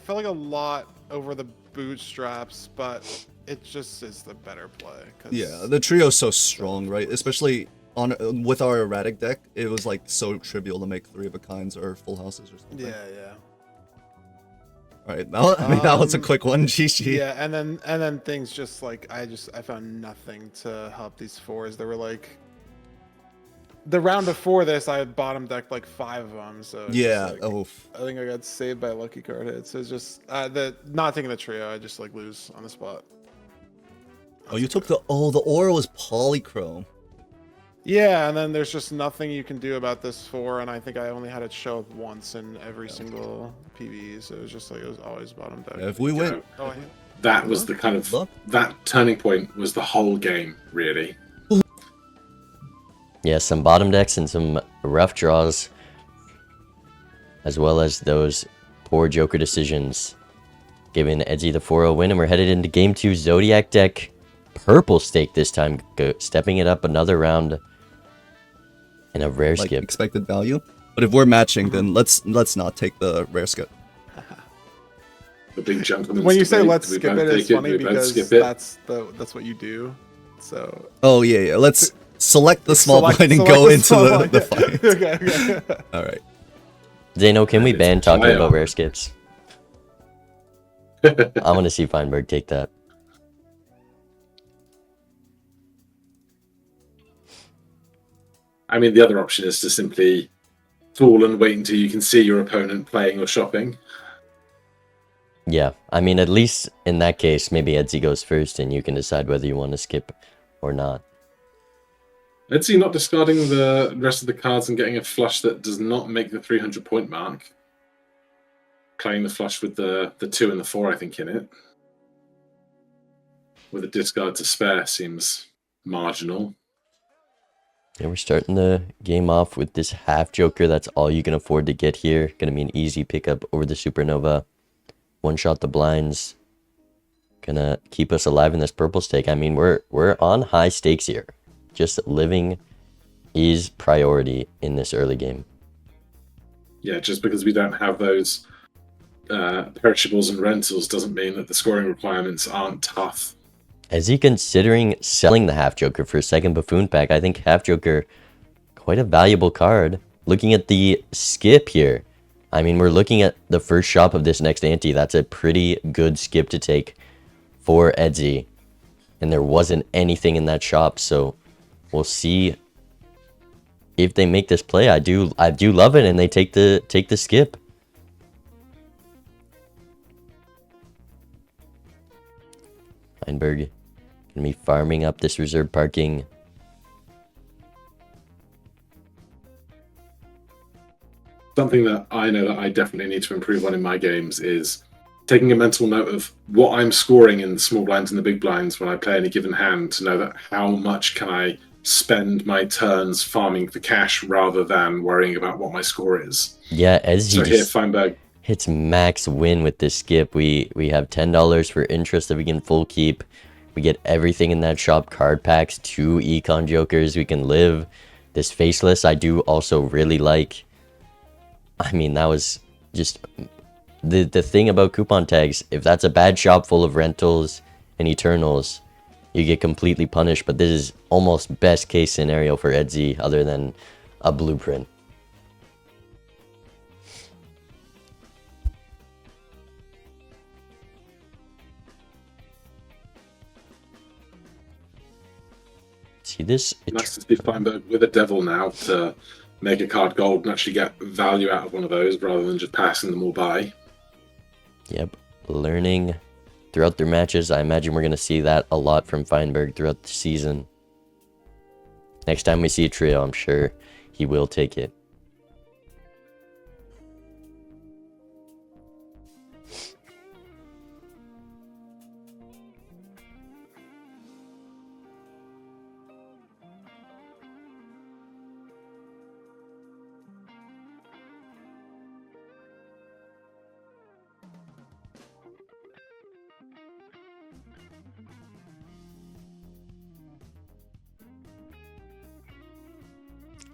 felt like a lot over the bootstraps, but it just is the better play. Yeah, the trio's so strong, right? Especially with our erratic deck, it was like so trivial to make 3 of a kinds or full houses or something. Yeah. All right, that was a quick one. GG. Yeah, and then things just like I found nothing to help these 4s. They were like the round before this, I had bottom decked like 5 of them. So yeah, like, I think I got saved by lucky card hits. It's just not taking the trio. I just like lose on the spot. Oh, you took the aura was polychrome. Yeah, and then there's just nothing you can do about this 4, and I think I only had it show up once in every single PvE, so it was just like it was always bottom deck. Yeah, if we win, that was the kind of that turning point was the whole game, really. Yeah, some bottom decks and some rough draws, as well as those poor Joker decisions, giving Edzy the 4-0 win, and we're headed into Game 2. Zodiac deck, purple stake this time, stepping it up another round, and a rare skip. Expected value. But if we're matching, then let's not take the rare skip. The big gentleman. When you say let's skip it, it's funny because that's what you do. So. Oh yeah. Let's select the small blind and go into the fight. Okay. All right. Zeno, can we ban talking about rare skips? I want to see Feinberg take that. I mean, the other option is to simply stall and wait until you can see your opponent playing or shopping. Yeah, I mean, at least in that case, maybe Edzy goes first and you can decide whether you want to skip or not. Edzy not discarding the rest of the cards and getting a flush that does not make the 300-point mark. Playing the flush with the 2 and the 4, I think, in it. With a discard to spare seems marginal. Yeah, we're starting the game off with this half Joker. That's all you can afford to get here. Gonna be an easy pickup over the Supernova. One shot the blinds. Gonna keep us alive in this purple stake. I mean, we're on high stakes here. Just living is priority in this early game. Yeah, just because we don't have those perishables and rentals doesn't mean that the scoring requirements aren't tough. Is he considering selling the half Joker for a second buffoon pack? I think half Joker, quite a valuable card. Looking at the skip here, I mean, we're looking at the first shop of this next ante. That's a pretty good skip to take for Edzy, and there wasn't anything in that shop, so we'll see if they make this play. I do love it, and they take the skip. Feinberg gonna be farming up this reserve parking. Something that I know that I definitely need to improve on in my games is taking a mental note of what I'm scoring in the small blinds and the big blinds when I play any given hand, to know that how much can I spend my turns farming for cash rather than worrying about what my score is. Yeah, as so here Feinberg hits max win with this skip. We have $10 for interest that we can full keep. We get everything in that shop, card packs, 2 econ jokers. We can live. This faceless I do also really like. I mean, that was just the thing about coupon tags. If that's a bad shop full of rentals and eternals, you get completely punished. But this is almost best case scenario for Edzy other than a blueprint. See this? Nice to see Feinberg with a devil now to make a card gold and actually get value out of one of those rather than just passing them all by. Yep, learning throughout their matches. I imagine we're going to see that a lot from Feinberg throughout the season. Next time we see a trio, I'm sure he will take it.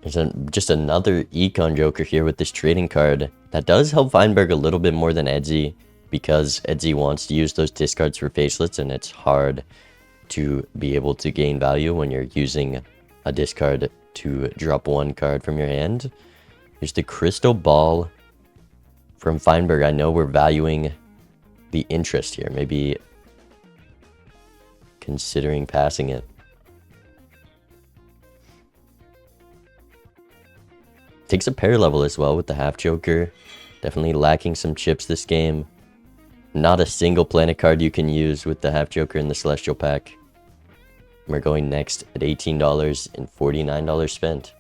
There's just another econ joker here with this trading card. That does help Feinberg a little bit more than Edzy, because Edzy wants to use those discards for facelets, and it's hard to be able to gain value when you're using a discard to drop one card from your hand. Here's the crystal ball from Feinberg. I know we're valuing the interest here. Maybe considering passing it. Takes a pair level as well with the half joker. Definitely lacking some chips this game. Not a single planet card you can use with the half joker in the celestial pack. We're going next at $18 and $49 spent.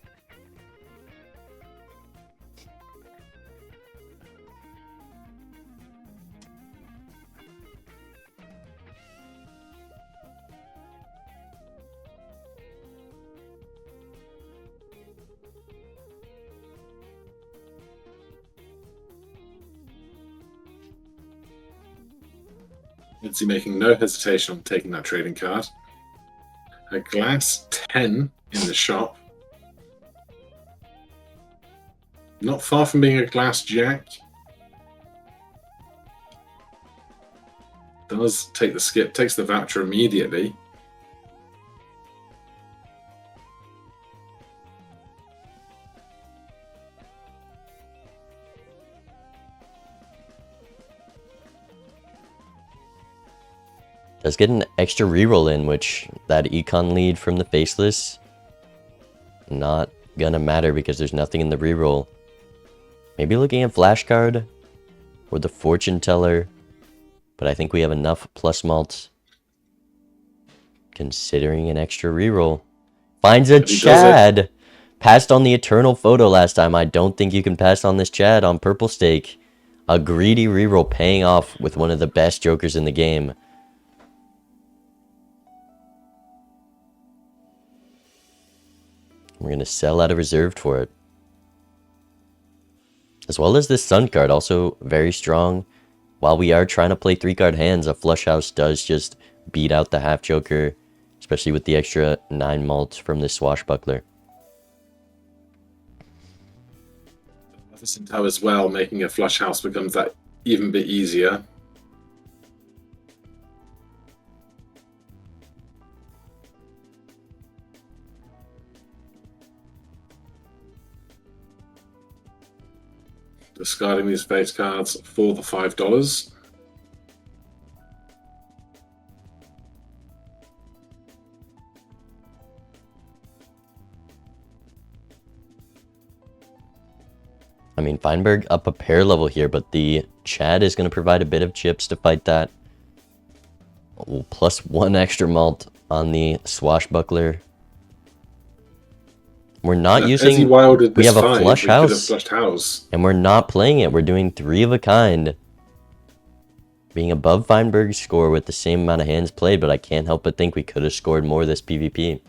Edzy making no hesitation on taking that trading card. A glass 10 in the shop. Not far from being a glass jack. Does take the skip, takes the voucher immediately. Does get an extra reroll in, which that econ lead from the faceless, not gonna matter because there's nothing in the reroll. Maybe looking at flashcard or the fortune teller, but I think we have enough plus malt. Considering an extra reroll. Finds a Chad! Passed on the eternal photo last time. I don't think you can pass on this Chad on purple stake. A greedy reroll paying off with one of the best jokers in the game. We're going to sell out of reserved for it. As well as this Sun card, also very strong. While we are trying to play 3-card hands, a flush house does just beat out the half joker, especially with the extra 9 malt from this swashbuckler. As well, making a flush house becomes that even bit easier. Discarding these face cards for the $5. I mean, Feinberg up a pair level here, but the Chad is going to provide a bit of chips to fight that. Plus 1 extra malt on the swashbuckler. We're not using... We have a flush house. And we're not playing it. We're doing 3 of a kind. Being above Feinberg's score with the same amount of hands played, but I can't help but think we could have scored more this PvP.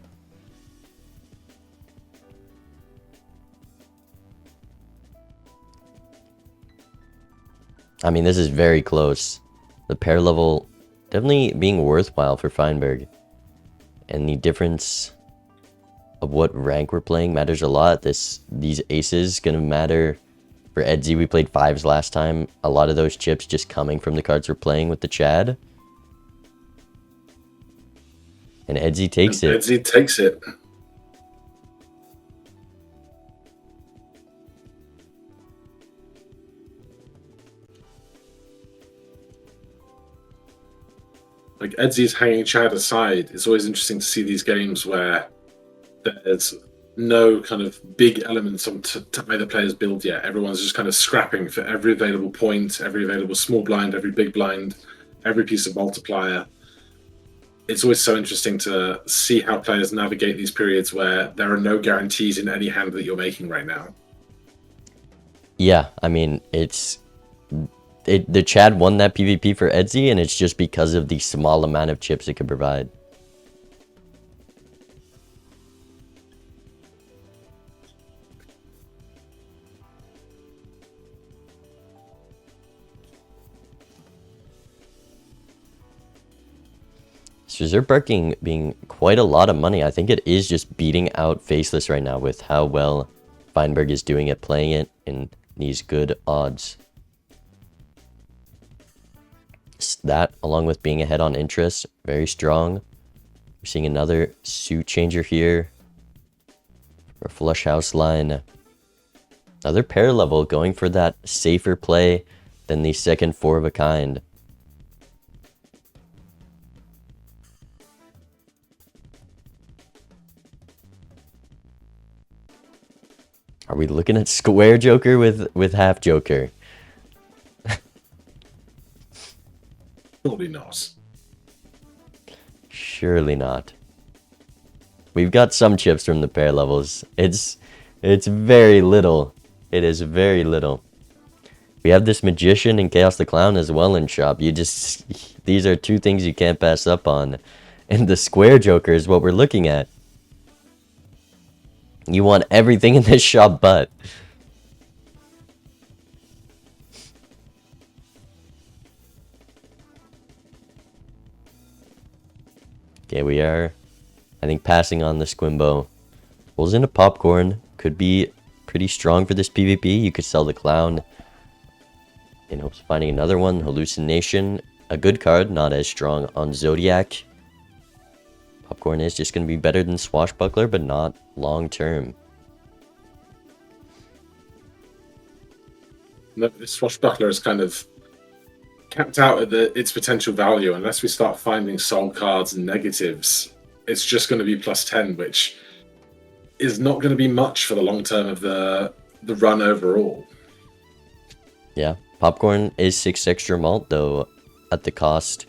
I mean, this is very close. The pair level definitely being worthwhile for Feinberg. And the difference of what rank we're playing matters a lot. These aces gonna matter for Edzy. We played 5s last time. A lot of those chips just coming from the cards we're playing with the Chad. And Edzy takes it. Edzy takes it. Like, Edzy's hanging Chad aside. It's always interesting to see these games where there's no kind of big elements to either player's build yet. Everyone's just kind of scrapping for every available point, every available small blind, every big blind, every piece of multiplier. It's always so interesting to see how players navigate these periods where there are no guarantees in any hand that you're making right now. Yeah, I mean, the Chad won that PvP for Edzy, and it's just because of the small amount of chips it could provide. Berserk Barking being quite a lot of money. I think it is just beating out Faceless right now with how well Feinberg is doing at playing it in these good odds. That, along with being ahead on interest, very strong. We're seeing another suit changer here. For Flush House line. Another pair level going for that safer play than the second 4 of a kind. Are we looking at square Joker with half Joker? Surely not. Surely not. We've got some chips from the pair levels. It's very little. It is very little. We have this Magician and Chaos the Clown as well in shop. These are two things you can't pass up on. And the square Joker is what we're looking at. You want everything in this shop but. Okay, we are, I think, passing on the Squimbo. Pulls into Popcorn. Could be pretty strong for this PvP. You could sell the Clown in hopes of finding another one. Hallucination. A good card, not as strong on Zodiac. Popcorn is just going to be better than Swashbuckler, but not long term. No, this Swashbuckler is kind of capped out at its potential value. Unless we start finding soul cards and negatives, it's just going to be +10, which is not going to be much for the long term of the run overall. Yeah, Popcorn is 6 extra malt, though, at the cost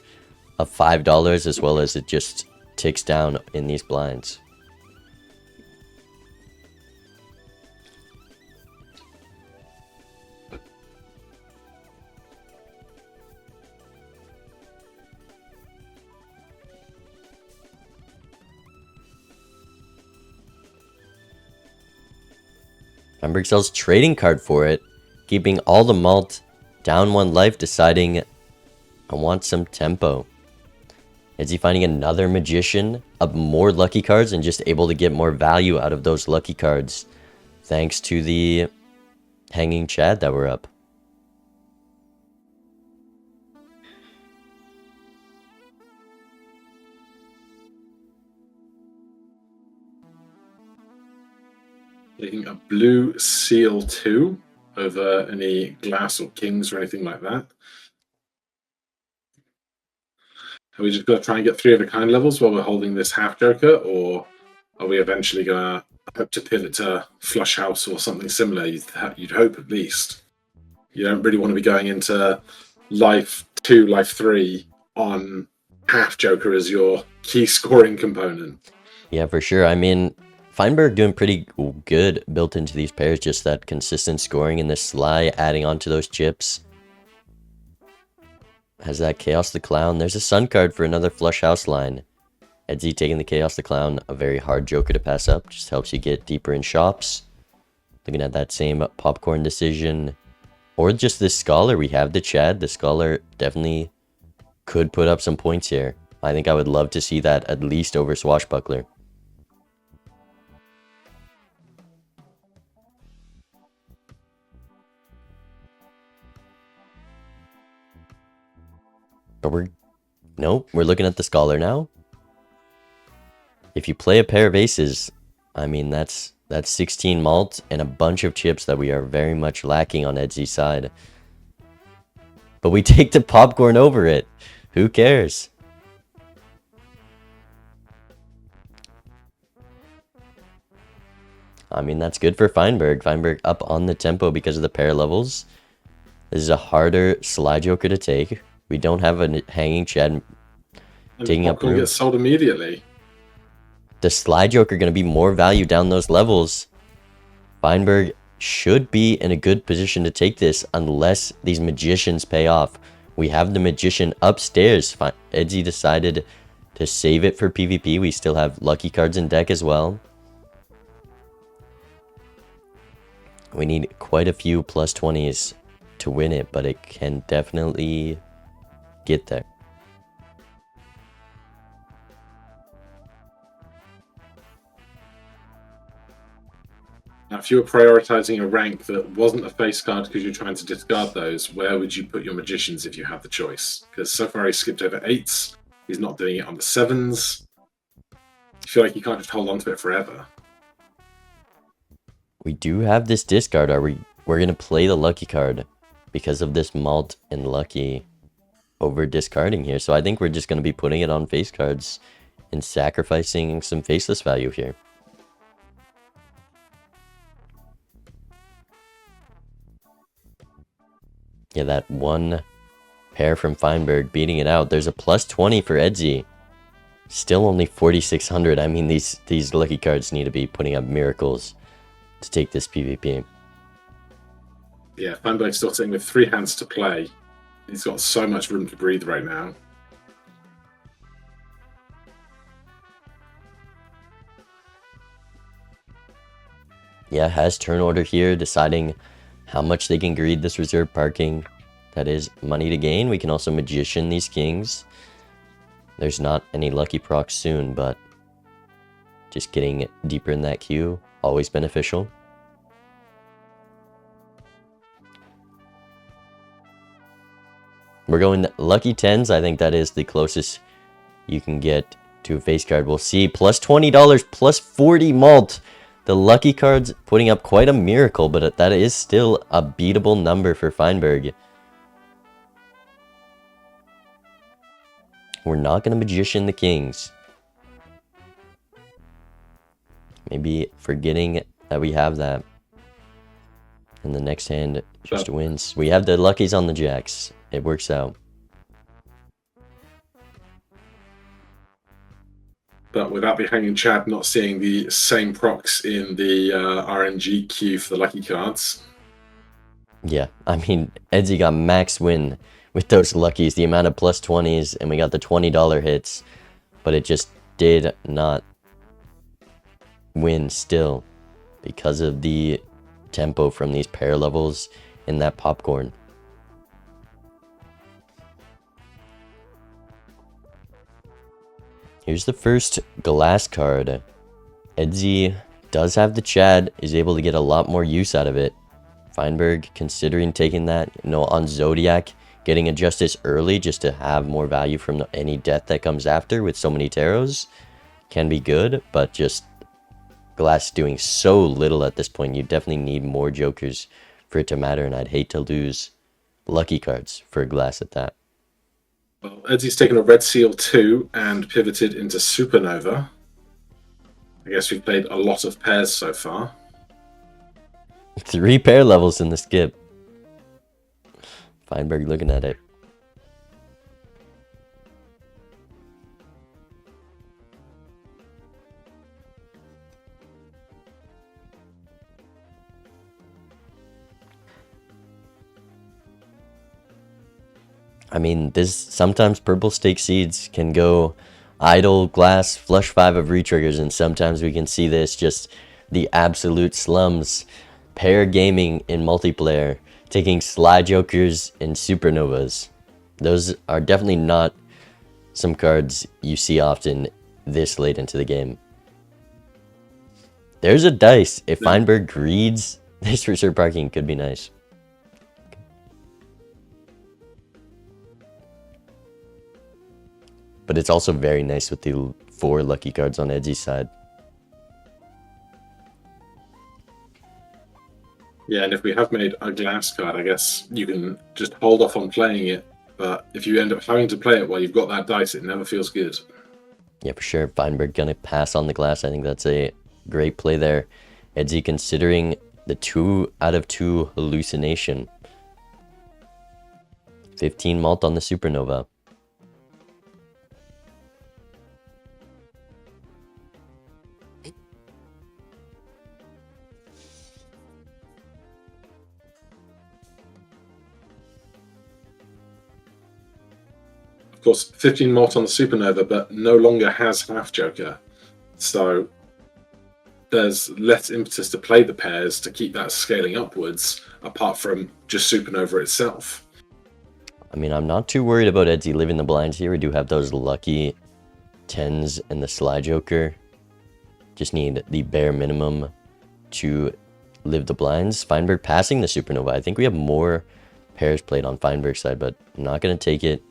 of $5, as well as it just ticks down in these blinds. Feinberg sells trading card for it, keeping all the malt, down 1 life, deciding I want some tempo. Is he finding another Magician, up more lucky cards, and just able to get more value out of those lucky cards thanks to the hanging Chad that were up? Taking a blue seal 2 over any glass or kings or anything like that. Are we just going to try and get 3 of a kind levels while we're holding this half Joker, or are we eventually going to hope to pivot to Flush House or something similar? You'd hope, at least. You don't really want to be going into life 2, life 3 on half Joker as your key scoring component. Yeah, for sure. I mean, Feinberg doing pretty good built into these pairs, just that consistent scoring in this Sly, adding on to those chips. Has that Chaos the Clown. There's a Sun card for another Flush House line. Edzy taking the Chaos the Clown, a very hard Joker to pass up. Just helps you get deeper in shops. Looking at that same Popcorn decision. Or just this Scholar. We have the Chad. The Scholar definitely could put up some points here. I think I would love to see that at least over Swashbuckler. But we're looking at the Scholar now. If you play a pair of aces, I mean, that's 16 malt and a bunch of chips that we are very much lacking on Edzy's side. But we take the Popcorn over it. Who cares? I mean, that's good for Feinberg. Feinberg up on the tempo because of the pair levels. This is a harder Sly Joker to take. We don't have a hanging Chad taking up room. Gets sold immediately. The Sly Joker going to be more value down those levels. Feinberg should be in a good position to take this unless these Magicians pay off. We have the Magician upstairs. Edzy decided to save it for PvP. We still have lucky cards in deck as well. We need quite a few +20s to win it, but it can definitely get there. if you were prioritizing a rank that wasn't a face card because you're trying to discard those, where would you put your magicians if you had the choice? Because so far he's skipped over 8s. He's not doing it on the 7s. I feel like you can't just hold on to it forever. We do have this discard. We're gonna play the lucky card because of this malt and lucky over discarding here. So I think we're just gonna be putting it on face cards and sacrificing some faceless value here. Yeah, that one pair from Feinberg beating it out. There's a plus 20 for Edzy. Still only 4,600. I mean, these lucky cards need to be putting up miracles to take this PvP. Yeah, Feinberg's still sitting with 3 hands to play. He's got so much room to breathe right now. Yeah, has turn order here, deciding how much they can greed this reserve parking. That is money to gain. We can also magician these kings. There's not any lucky procs soon, but just getting deeper in that queue, always beneficial. We're going lucky 10s. I think that is the closest you can get to a face card. We'll see. Plus $20, plus 40 malt. The lucky cards putting up quite a miracle, but that is still a beatable number for Feinberg. We're not going to magician the kings. Maybe forgetting that we have that. And the next hand just wins. We have the luckies on the jacks. It works out. But without the hanging Chad not seeing the same procs in the RNG queue for the lucky cards. Yeah, I mean, Edzy got max win with those luckies, the amount of plus 20s, and we got the $20 hits, but it just did not win still because of the tempo from these pair levels in that popcorn. Here's the first glass card. Edzy does have the Chad, is able to get a lot more use out of it. Feinberg considering taking that, on Zodiac, getting a Justice early just to have more value from any death that comes after with so many tarots can be good, but just glass doing so little at this point. You definitely need more jokers for it to matter, and I'd hate to lose lucky cards for glass at that. Well, Edzy's taken a Red Seal 2 and pivoted into Supernova. I guess we've played a lot of pairs so far. 3 pair levels in the skip. Feinberg looking at it. I mean, sometimes purple stake seeds can go idle, glass, flush 5 of retriggers, and sometimes we can see this just the absolute slums. Pair gaming in multiplayer, taking Sly Jokers and Supernovas. Those are definitely not some cards you see often this late into the game. There's a dice. If Feinberg greeds, this reserve parking could be nice. But it's also very nice with the 4 lucky cards on Edzy's side. Yeah, and if we have made a glass card, I guess you can just hold off on playing it. But if you end up having to play it while you've got that dice, it never feels good. Yeah, for sure. Feinberg gonna pass on the glass. I think that's a great play there. Edzy considering the 2 out of 2 hallucination. 15 malt on the Supernova. Of course, 15 malt on the Supernova, but no longer has half Joker. So there's less impetus to play the pairs to keep that scaling upwards, apart from just Supernova itself. I mean, I'm not too worried about Edzy living the blinds here. We do have those lucky 10s and the Sly Joker. Just need the bare minimum to live the blinds. Feinberg passing the Supernova. I think we have more pairs played on Feinberg's side, but I'm not going to take it.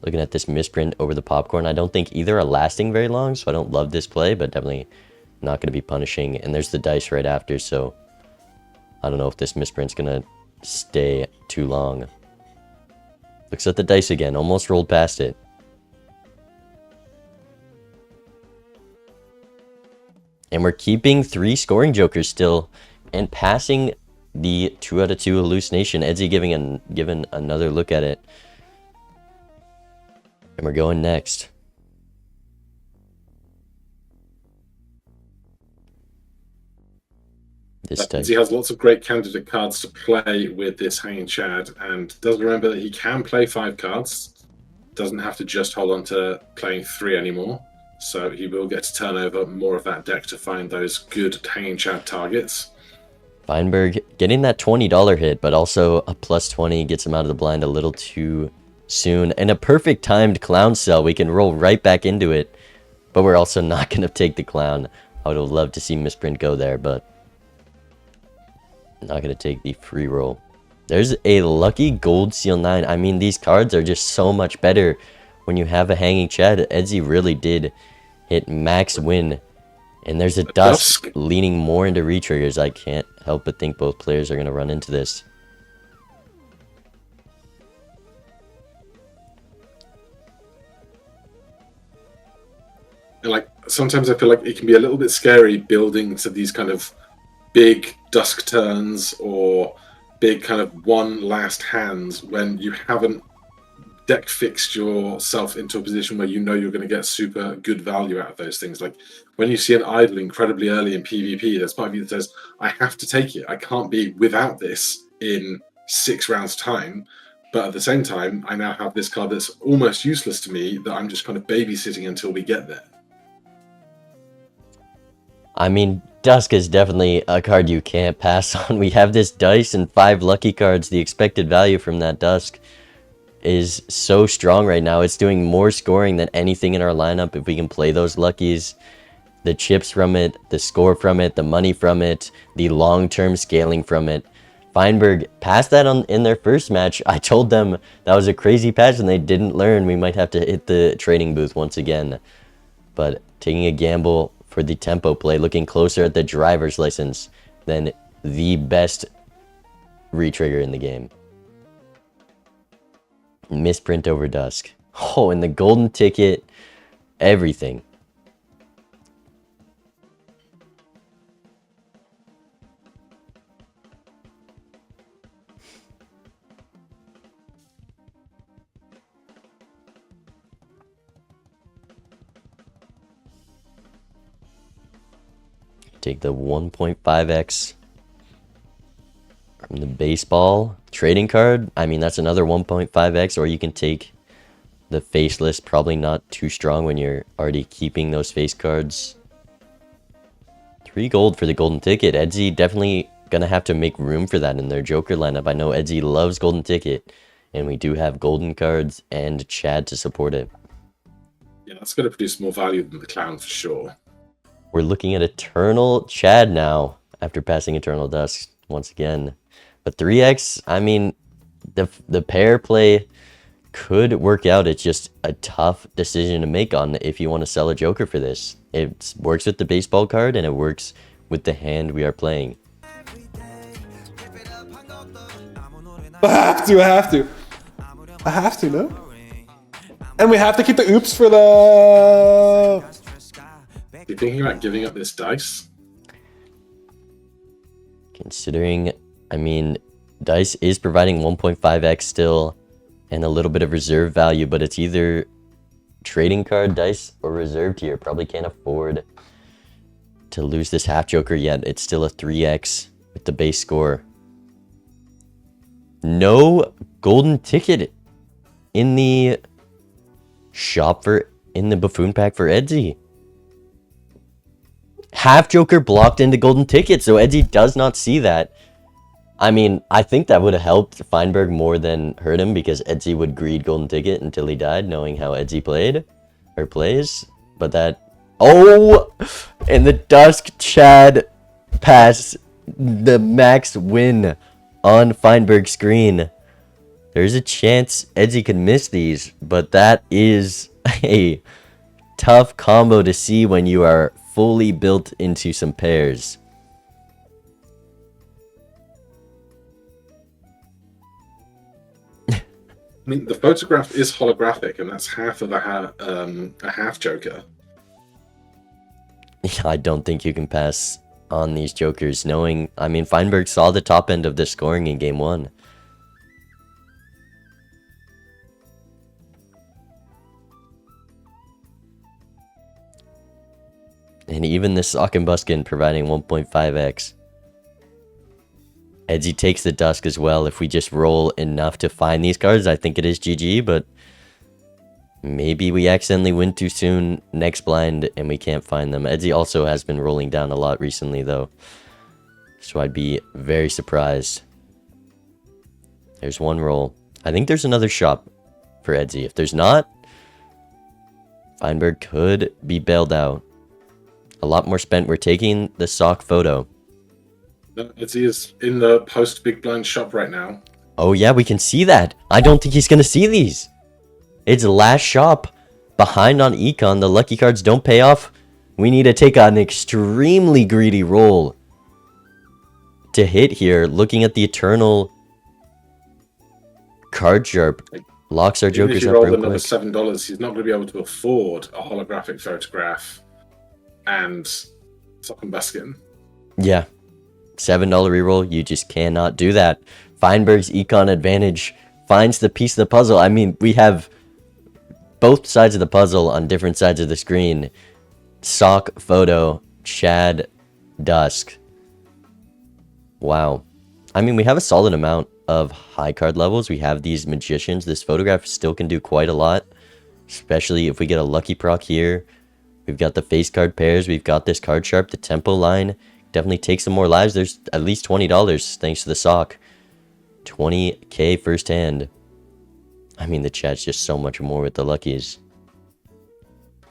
Looking at this misprint over the popcorn, I don't think either are lasting very long, so I don't love this play, but definitely not going to be punishing. And there's the dice right after, so I don't know if this misprint's going to stay too long. Looks at the dice again, almost rolled past it. And we're keeping 3 scoring jokers still and passing the 2 out of 2 hallucination. Edzy giving another look at it. And we're going next. This time. He has lots of great candidate cards to play with this Hanging Chad, and does remember that he can play 5 cards. Doesn't have to just hold on to playing 3 anymore. So he will get to turn over more of that deck to find those good Hanging Chad targets. Feinberg getting that $20 hit, but also a plus 20 gets him out of the blind a little too soon. And a perfect timed clown cell. We can roll right back into it, but we're also not going to take the clown. I would have loved to see Misprint go there, but not going to take the free roll. There's a lucky gold seal 9. I mean, these cards are just so much better when you have a Hanging Chad. Edzy really did hit max win. And there's a Dusk leaning more into retriggers. I can't help but think both players are going to run into this. And like, sometimes I feel like it can be a little bit scary building to these kind of big Dusk turns or big kind of one last hands when you haven't deck fixed yourself into a position where you know you're going to get super good value out of those things. Like when you see an idle incredibly early in PvP, there's part of you that says, I have to take it. I can't be without this in 6 rounds time. But at the same time, I now have this card that's almost useless to me that I'm just kind of babysitting until we get there. I mean, Dusk is definitely a card you can't pass on. We have this dice and 5 lucky cards. The expected value from that Dusk is so strong right now. It's doing more scoring than anything in our lineup if we can play those luckies. The chips from it, the score from it, the money from it, the long-term scaling from it. Feinberg passed that in their first match. I told them that was a crazy patch and they didn't learn. We might have to hit the trading booth once again. But taking a gamble for the tempo play, looking closer at the driver's license than the best retrigger in the game. Misprint over Dusk. Oh, and the golden ticket, everything. Take the 1.5x from the baseball trading card. I mean, that's another 1.5x, or you can take the faceless. Probably not too strong when you're already keeping those face cards. 3 gold for the golden ticket. Edzy definitely gonna have to make room for that in their Joker lineup. I know Edzy loves golden ticket, and we do have golden cards and Chad to support it. Yeah, that's going to produce more value than the clown for sure. We're looking at Eternal Chad now, after passing Eternal Dusk once again. But 3x, I mean, the pair play could work out. It's just a tough decision to make on if you want to sell a Joker for this. It works with the baseball card, and it works with the hand we are playing. I have to, no? And we have to keep the oops for the... You're thinking about giving up this dice? Considering, I mean, dice is providing 1.5x still and a little bit of reserve value, but it's either trading card dice or reserve tier. Probably can't afford to lose this half Joker yet. It's still a 3x with the base score. No golden ticket in the shop in the buffoon pack for Edzy. Half Joker blocked into golden ticket, so Edzy does not see that. I mean, I think that would have helped Feinberg more than hurt him, because Edzy would greed golden ticket until he died, knowing how Edzy played or plays. But that, oh, and the Dusk Chad pass the max win on Feinberg's screen. There's a chance Edzy could miss these, but that is a tough combo to see when you are fully built into some pairs. I mean, the photograph is holographic, and that's half of a half Joker. I don't think you can pass on these jokers, knowing, I mean, Feinberg saw the top end of the scoring in game 1. And even this Sock and Buskin providing 1.5x. Edzy takes the Dusk as well. If we just roll enough to find these cards, I think it is GG, but maybe we accidentally win too soon next blind and we can't find them. Edzy also has been rolling down a lot recently though, so I'd be very surprised. There's one roll. I think there's another shop for Edzy. If there's not, Feinberg could be bailed out. A lot more spent. We're taking the Sock photo. Edzy is in the post big blind shop right now. Oh yeah, we can see that. I don't think he's gonna see these. It's last shop. Behind on Econ, the lucky cards don't pay off. We need to take an extremely greedy roll to hit here. Looking at the Eternal card sharp, locks our jokers If you up roll real another quick. $7, he's not going to be able to afford a holographic photograph and Sock and Buskin. Yeah, $7 reroll. You just cannot do that. Feinberg's Econ advantage finds the piece of the puzzle. I mean, we have both sides of the puzzle on different sides of the screen. Sock, photo, Chad, Dusk. Wow. I mean, we have a solid amount of high card levels. We have these magicians. This photograph still can do quite a lot, especially if we get a lucky proc here. We've got the face card pairs. We've got this card sharp. The tempo line definitely takes some more lives. There's at least $20 thanks to the Sock. 20k first hand. I mean, the chat's just so much more with the luckies.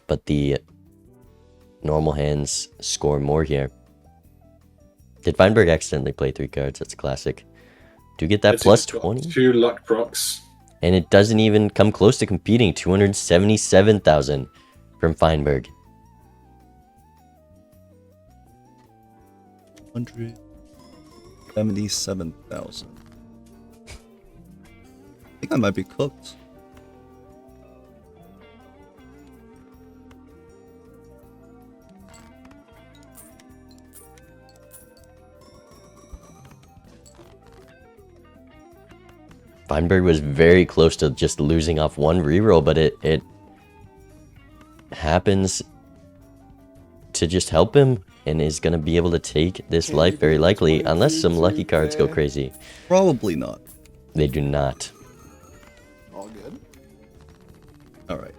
But the normal hands score more here. Did Feinberg accidentally play 3 cards? That's a classic. Do get that Edzy's plus got 20? 2 luck procs. And it doesn't even come close to competing. 277,000 from Feinberg. 177,000. I think I might be cooked. Feinberg was very close to just losing off one reroll, but it happens to just help him and is going to be able to take this life very likely, unless some lucky cards go crazy. Probably not. They do not. All good. Alright.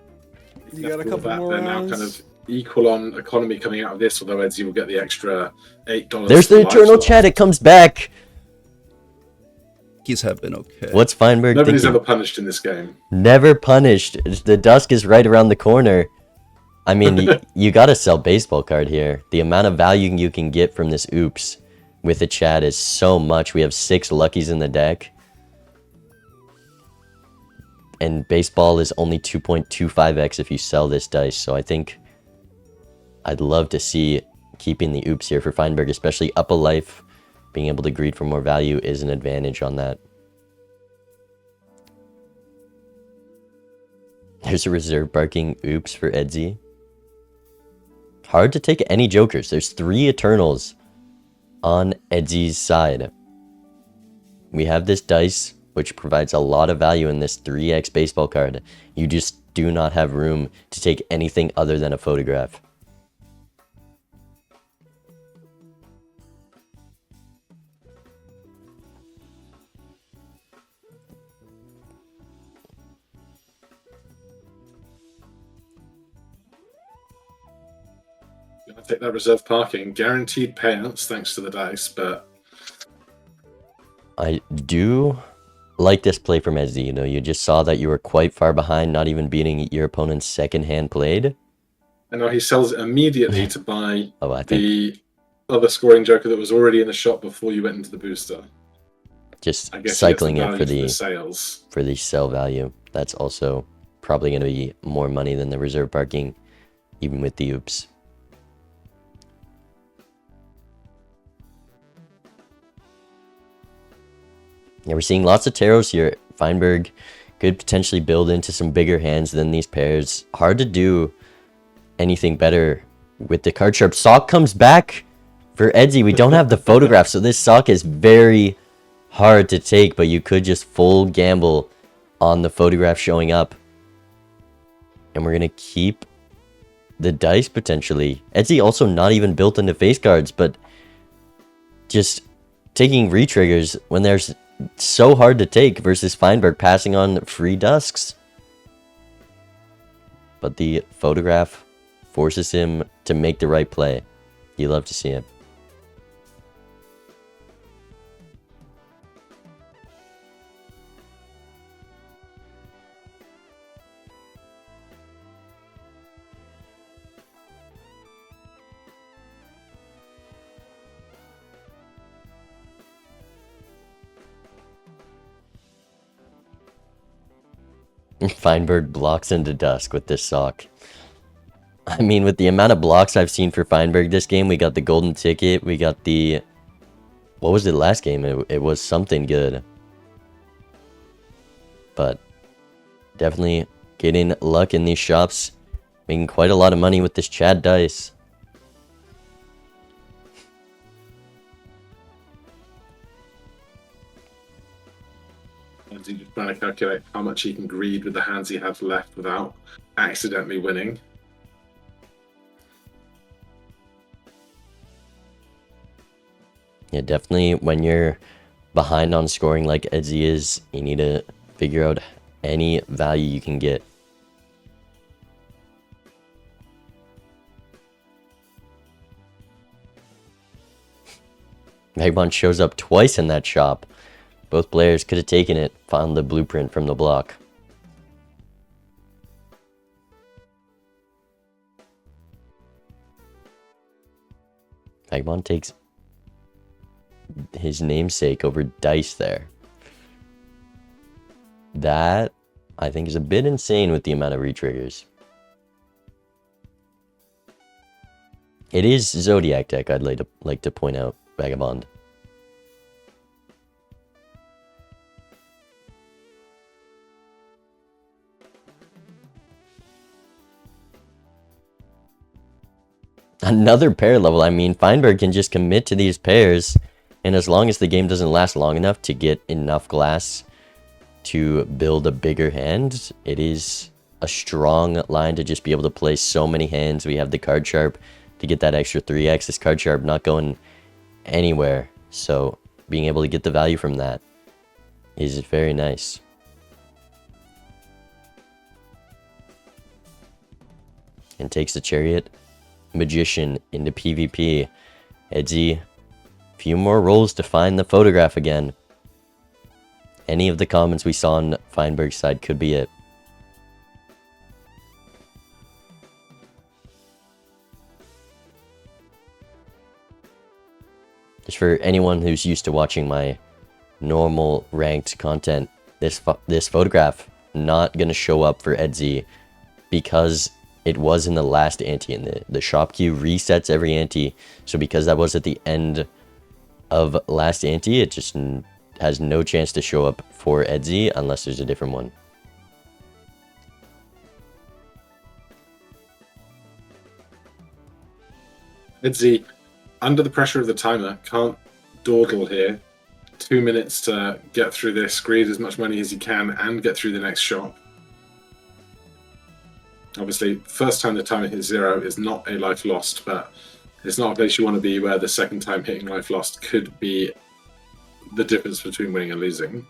You got a After all couple that, more they're now rounds? kind of equal on economy coming out of this, although Edzy will get the extra $8. There's the for life Eternal lost. Chat. It comes back. Keys have been okay. What's Feinberg Nobody's thinking? ever punished in this game. Never punished. The Dusk is right around the corner. I mean, you gotta sell baseball card here. The amount of value you can get from this oops with the chat is so much. We have 6 luckies in the deck. And baseball is only 2.25x if you sell this dice. So I think I'd love to see keeping the oops here for Feinberg, especially up a life. Being able to greed for more value is an advantage on that. There's a reserve barking oops for Edzy. Hard to take any jokers. There's 3 Eternals on Edzy's side. We have this dice, which provides a lot of value in this 3x baseball card. You just do not have room to take anything other than a photograph. Gonna take that reserve parking. Guaranteed payouts thanks to the dice, but I do like this play from Edzy. You know, you just saw that you were quite far behind, not even beating your opponent's second hand played. and now he sells it immediately to buy Oh, I think the other scoring joker that was already in the shop before you went into the booster. Just I guess cycling you it get for some value the sales. for the sell value. That's also probably going to be more money than the reserve parking, even with the oops. Yeah, we're seeing lots of taros here. Feinberg could potentially build into some bigger hands than these pairs. Hard to do anything better with the card sharp. Sock comes back for Edzy. We don't have the photograph, so this sock is very hard to take, but you could just full gamble on the photograph showing up. And we're going to keep the dice potentially. Edzy also not even built into face cards, but just taking re-triggers when there's so hard to take versus Feinberg passing on free dusks. But the photograph forces him to make the right play. You love to see it. Feinberg blocks into dusk with this sock. I mean, with the amount of blocks I've seen for Feinberg this game, we got the golden ticket, we got the... What was it last game? It was something good. But definitely getting luck in these shops. Making quite a lot of money with this Chad dice. And he's just trying to calculate how much he can greed with the hands he has left without accidentally winning. Yeah, definitely when you're behind on scoring like Edzy is, you need to figure out any value you can get. Vagabond shows up twice in that shop. Both players could have taken it, found the blueprint from the block. Vagabond takes his namesake over dice there. That, I think, is a bit insane with the amount of re-triggers. It is Zodiac deck, I'd like to point out, Vagabond. Another pair level. I mean, Feinberg can just commit to these pairs, and as long as the game doesn't last long enough to get enough glass to build a bigger hand, it is a strong line to just be able to play so many hands. We have the card sharp to get that extra 3x. This card sharp not going anywhere, so being able to get the value from that is very nice. And takes the chariot. Magician into PvP. Edzy, few more rolls to find the photograph again. Any of the comments we saw on Feinberg's side could be it. Just for anyone who's used to watching my normal ranked content, this photograph not gonna show up for Edzy because it was in the last ante, and the shop queue resets every ante. So because that was at the end of last ante, it just has no chance to show up for Edzy unless there's a different one. Edzy, under the pressure of the timer, can't dawdle here. 2 minutes to get through this, greed as much money as he can, and get through the next shop. Obviously, first time the timer hits 0 is not a life lost, but it's not a place you want to be where the second time hitting life lost could be the difference between winning and losing.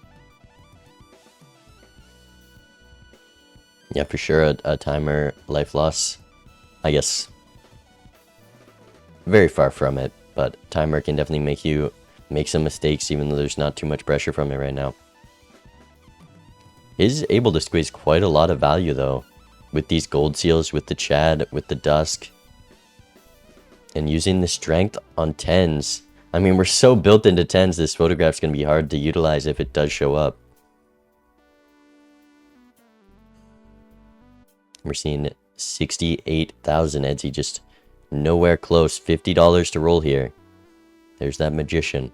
Yeah, for sure, a timer life loss, I guess, very far from it, but timer can definitely make you make some mistakes even though there's not too much pressure from it right now. Is able to squeeze quite a lot of value though. With these gold seals, with the Chad, with the Dusk. And using the strength on 10s. I mean, we're so built into 10s, this photograph's going to be hard to utilize if it does show up. We're seeing 68,000. Edzy just nowhere close. $50 to roll here. There's that magician.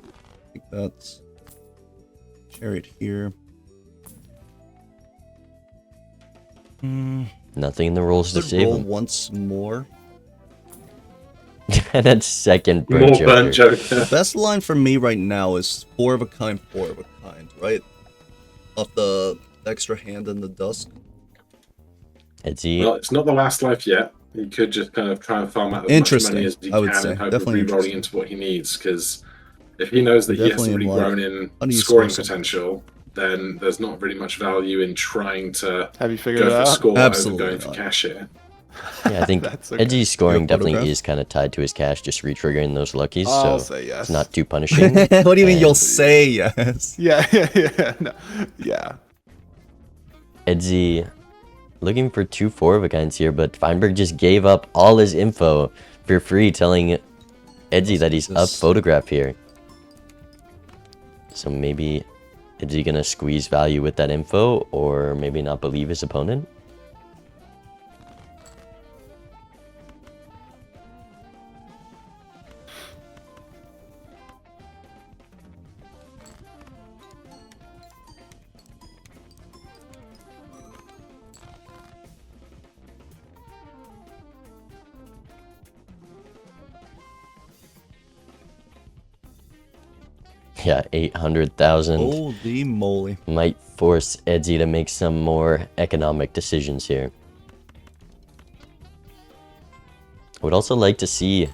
I think that's chariot here. Nothing in the rolls to Should save roll him. once more. And then second burn More joker. burn joker. The best line for me right now is 4 of a kind, 4 of a kind, right? Off the extra hand in the dusk. Edzy. Well, it's not the last life yet. He could just kind of try and farm out as much Interesting, money as he I would can say. and hope Definitely of re-rolling interesting. into what he needs. Because if he knows that he hasn't Definitely really like grown in unused scoring muscle. potential, then there's not really much value in trying to Have you figured go it for out? score Absolutely over going for not. cash here. Yeah, I think That's okay. Edzy's scoring Your definitely photograph? is kind of tied to his cash, just re-triggering those luckies, I'll so say yes. it's not too punishing. What do you mean you'll And say yes? Yeah. No. Yeah. Edzy looking for 2 4-of-a-kinds here, but Feinberg just gave up all his info for free, telling Edzy that he's up photograph here. So maybe Edzy gonna squeeze value with that info, or maybe not believe his opponent? Yeah, 800,000 Holy moly. might force Edzy to make some more economic decisions here. I would also like to see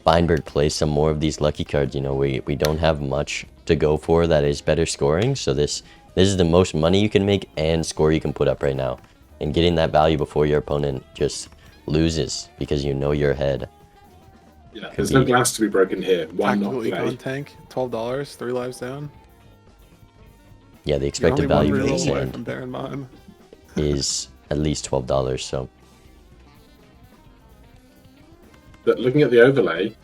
Feinberg play some more of these lucky cards. You know, we don't have much to go for that is better scoring, so this is the most money you can make and score you can put up right now. And getting that value before your opponent just loses because you know you're ahead. Yeah, there's no glass to be broken here. One not Tactical play. econ tank, $12, 3 lives down. Yeah, the You're expected only one value for reroll this away hand from bearing mine. is at least $12, so But looking at the overlay,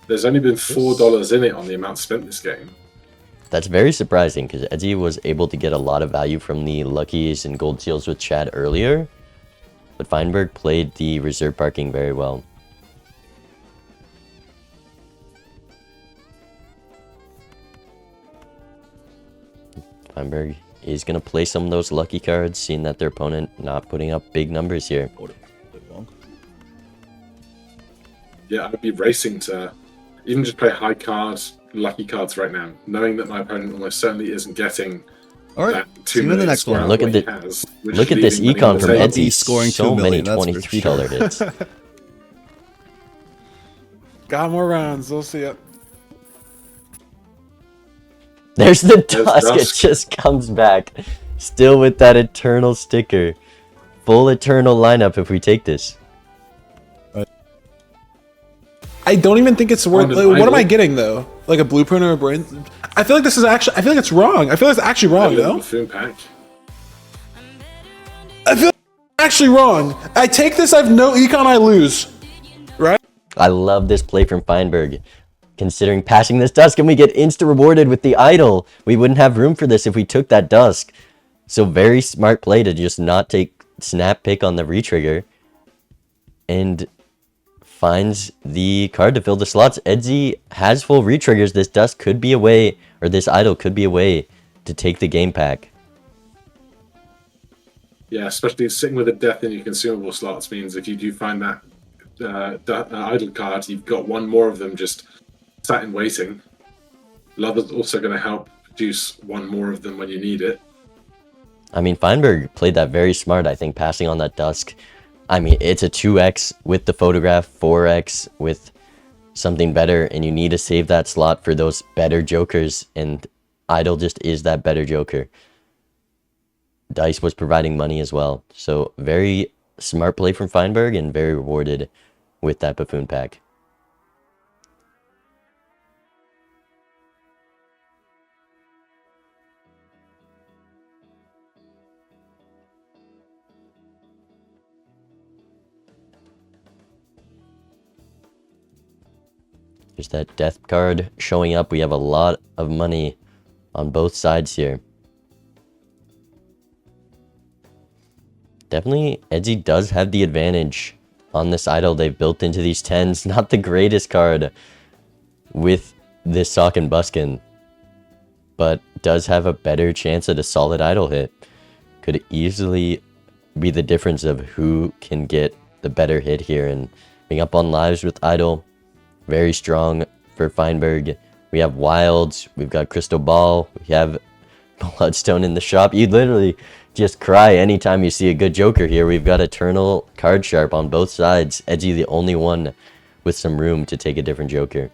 there's only been $4 in it on the amount spent this game. that's very surprising because Edzy was able to get a lot of value from the luckies and gold seals with Chad earlier, but Feinberg played the reserve parking very well. Feinberg is going to play some of those lucky cards, seeing that their opponent not putting up big numbers here. Yeah, I'd be racing to even just play high cards, lucky cards right now, knowing that my opponent almost certainly isn't getting Alright, that see 2 you in the million next score one. out Look of at what he the- has, which Look is at this leaving money on econ the from table. Edzy. He's scoring So 2 many million, that's for $23 sure. hits. Got more rounds. We'll see it. There's the There's dusk. It Dusk. just comes back. Still with that eternal sticker. Full eternal lineup if we take this. I don't even think it's worth. On an Like, what am I idol. getting though? Like a blueprint or a brain? I feel like this is actually. I feel like it's wrong. I feel like it's actually A wrong, little though. buffoon pack. I feel like it's actually wrong. I take this. I have no econ. I lose. Right? I love this play from Feinberg. Considering passing this dusk and we get insta rewarded with the idol. We wouldn't have room for this if we took that dusk. So very smart play to just not take snap pick on the retrigger. And finds the card to fill the slots. Edzy has full retriggers. This dusk could be a way, or this idol could be a way to take the game pack. Yeah, especially sitting with a death in your consumable slots means if you do find that idle card, you've got one more of them just sat in waiting. Lava's also going to help produce one more of them when you need it. I mean, Feinberg played that very smart, I think, passing on that dusk. I mean, it's a 2x with the photograph, 4x with something better, and you need to save that slot for those better jokers, and idol just is that better joker. Dice was providing money as well, so very smart play from Feinberg and very rewarded with that buffoon pack. There's that death card showing up. We have a lot of money on both sides here. Definitely, Edzy does have the advantage on this idol they've built into these 10s. Not the greatest card with this Sock and Buskin, but does have a better chance at a solid idol hit. Could easily be the difference of who can get the better hit here. And being up on lives with idol, very strong for Feinberg. We have Wilds, we've got Crystal Ball, we have Bloodstone in the shop. You literally just cry anytime you see a good Joker here. We've got Eternal, Card Sharp on both sides. Edzy the only one with some room to take a different Joker.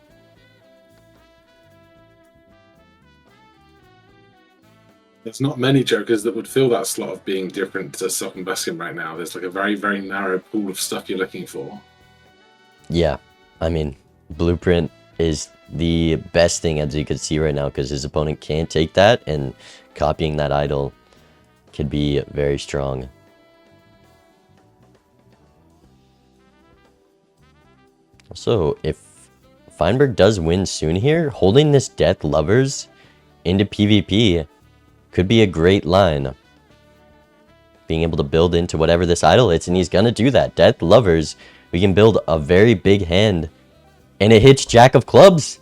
There's not many Jokers that would fill that slot of being different to Sock and Buskin right now. There's like a very, very narrow pool of stuff you're looking for. Yeah, I mean, Blueprint is the best thing Edzy could see right now because his opponent can't take that, and copying that idol could be very strong. Also, if Feinberg does win soon here, holding this Death Lovers into PvP could be a great line. Being able to build into whatever this idol hits, and he's gonna do that. Death Lovers, we can build a very big hand, and it hits Jack of Clubs.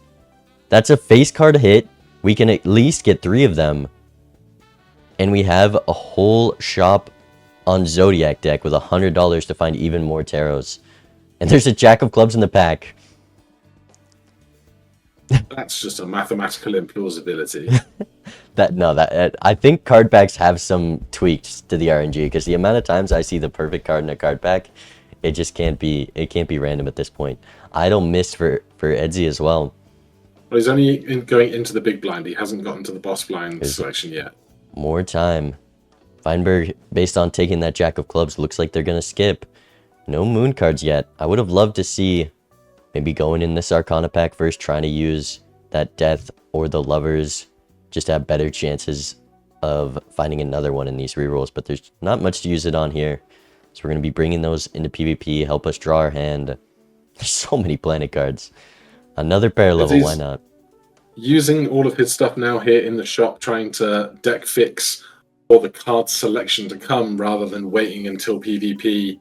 That's a face card hit. We can at least get 3 of them. And we have a whole shop on Zodiac deck with $100 to find even more tarots. And there's a Jack of Clubs in the pack. That's just a mathematical implausibility. I think card packs have some tweaks to the RNG, because the amount of times I see the perfect card in a card pack, it just can't be random at this point. Idol missed for Edzy as well. Well, he's only going into the big blind. He hasn't gotten to the boss blind selection yet. More time. Feinberg, based on taking that Jack of Clubs, looks like they're going to skip. No moon cards yet. I would have loved to see maybe going in this Arcana pack first, trying to use that Death or the Lovers, just to have better chances of finding another one in these rerolls. But there's not much to use it on here. So we're going to be bringing those into PvP, help us draw our hand. There's so many planet cards. Another pair level, why not? Using all of his stuff now here in the shop, trying to deck fix for the card selection to come, rather than waiting until PvP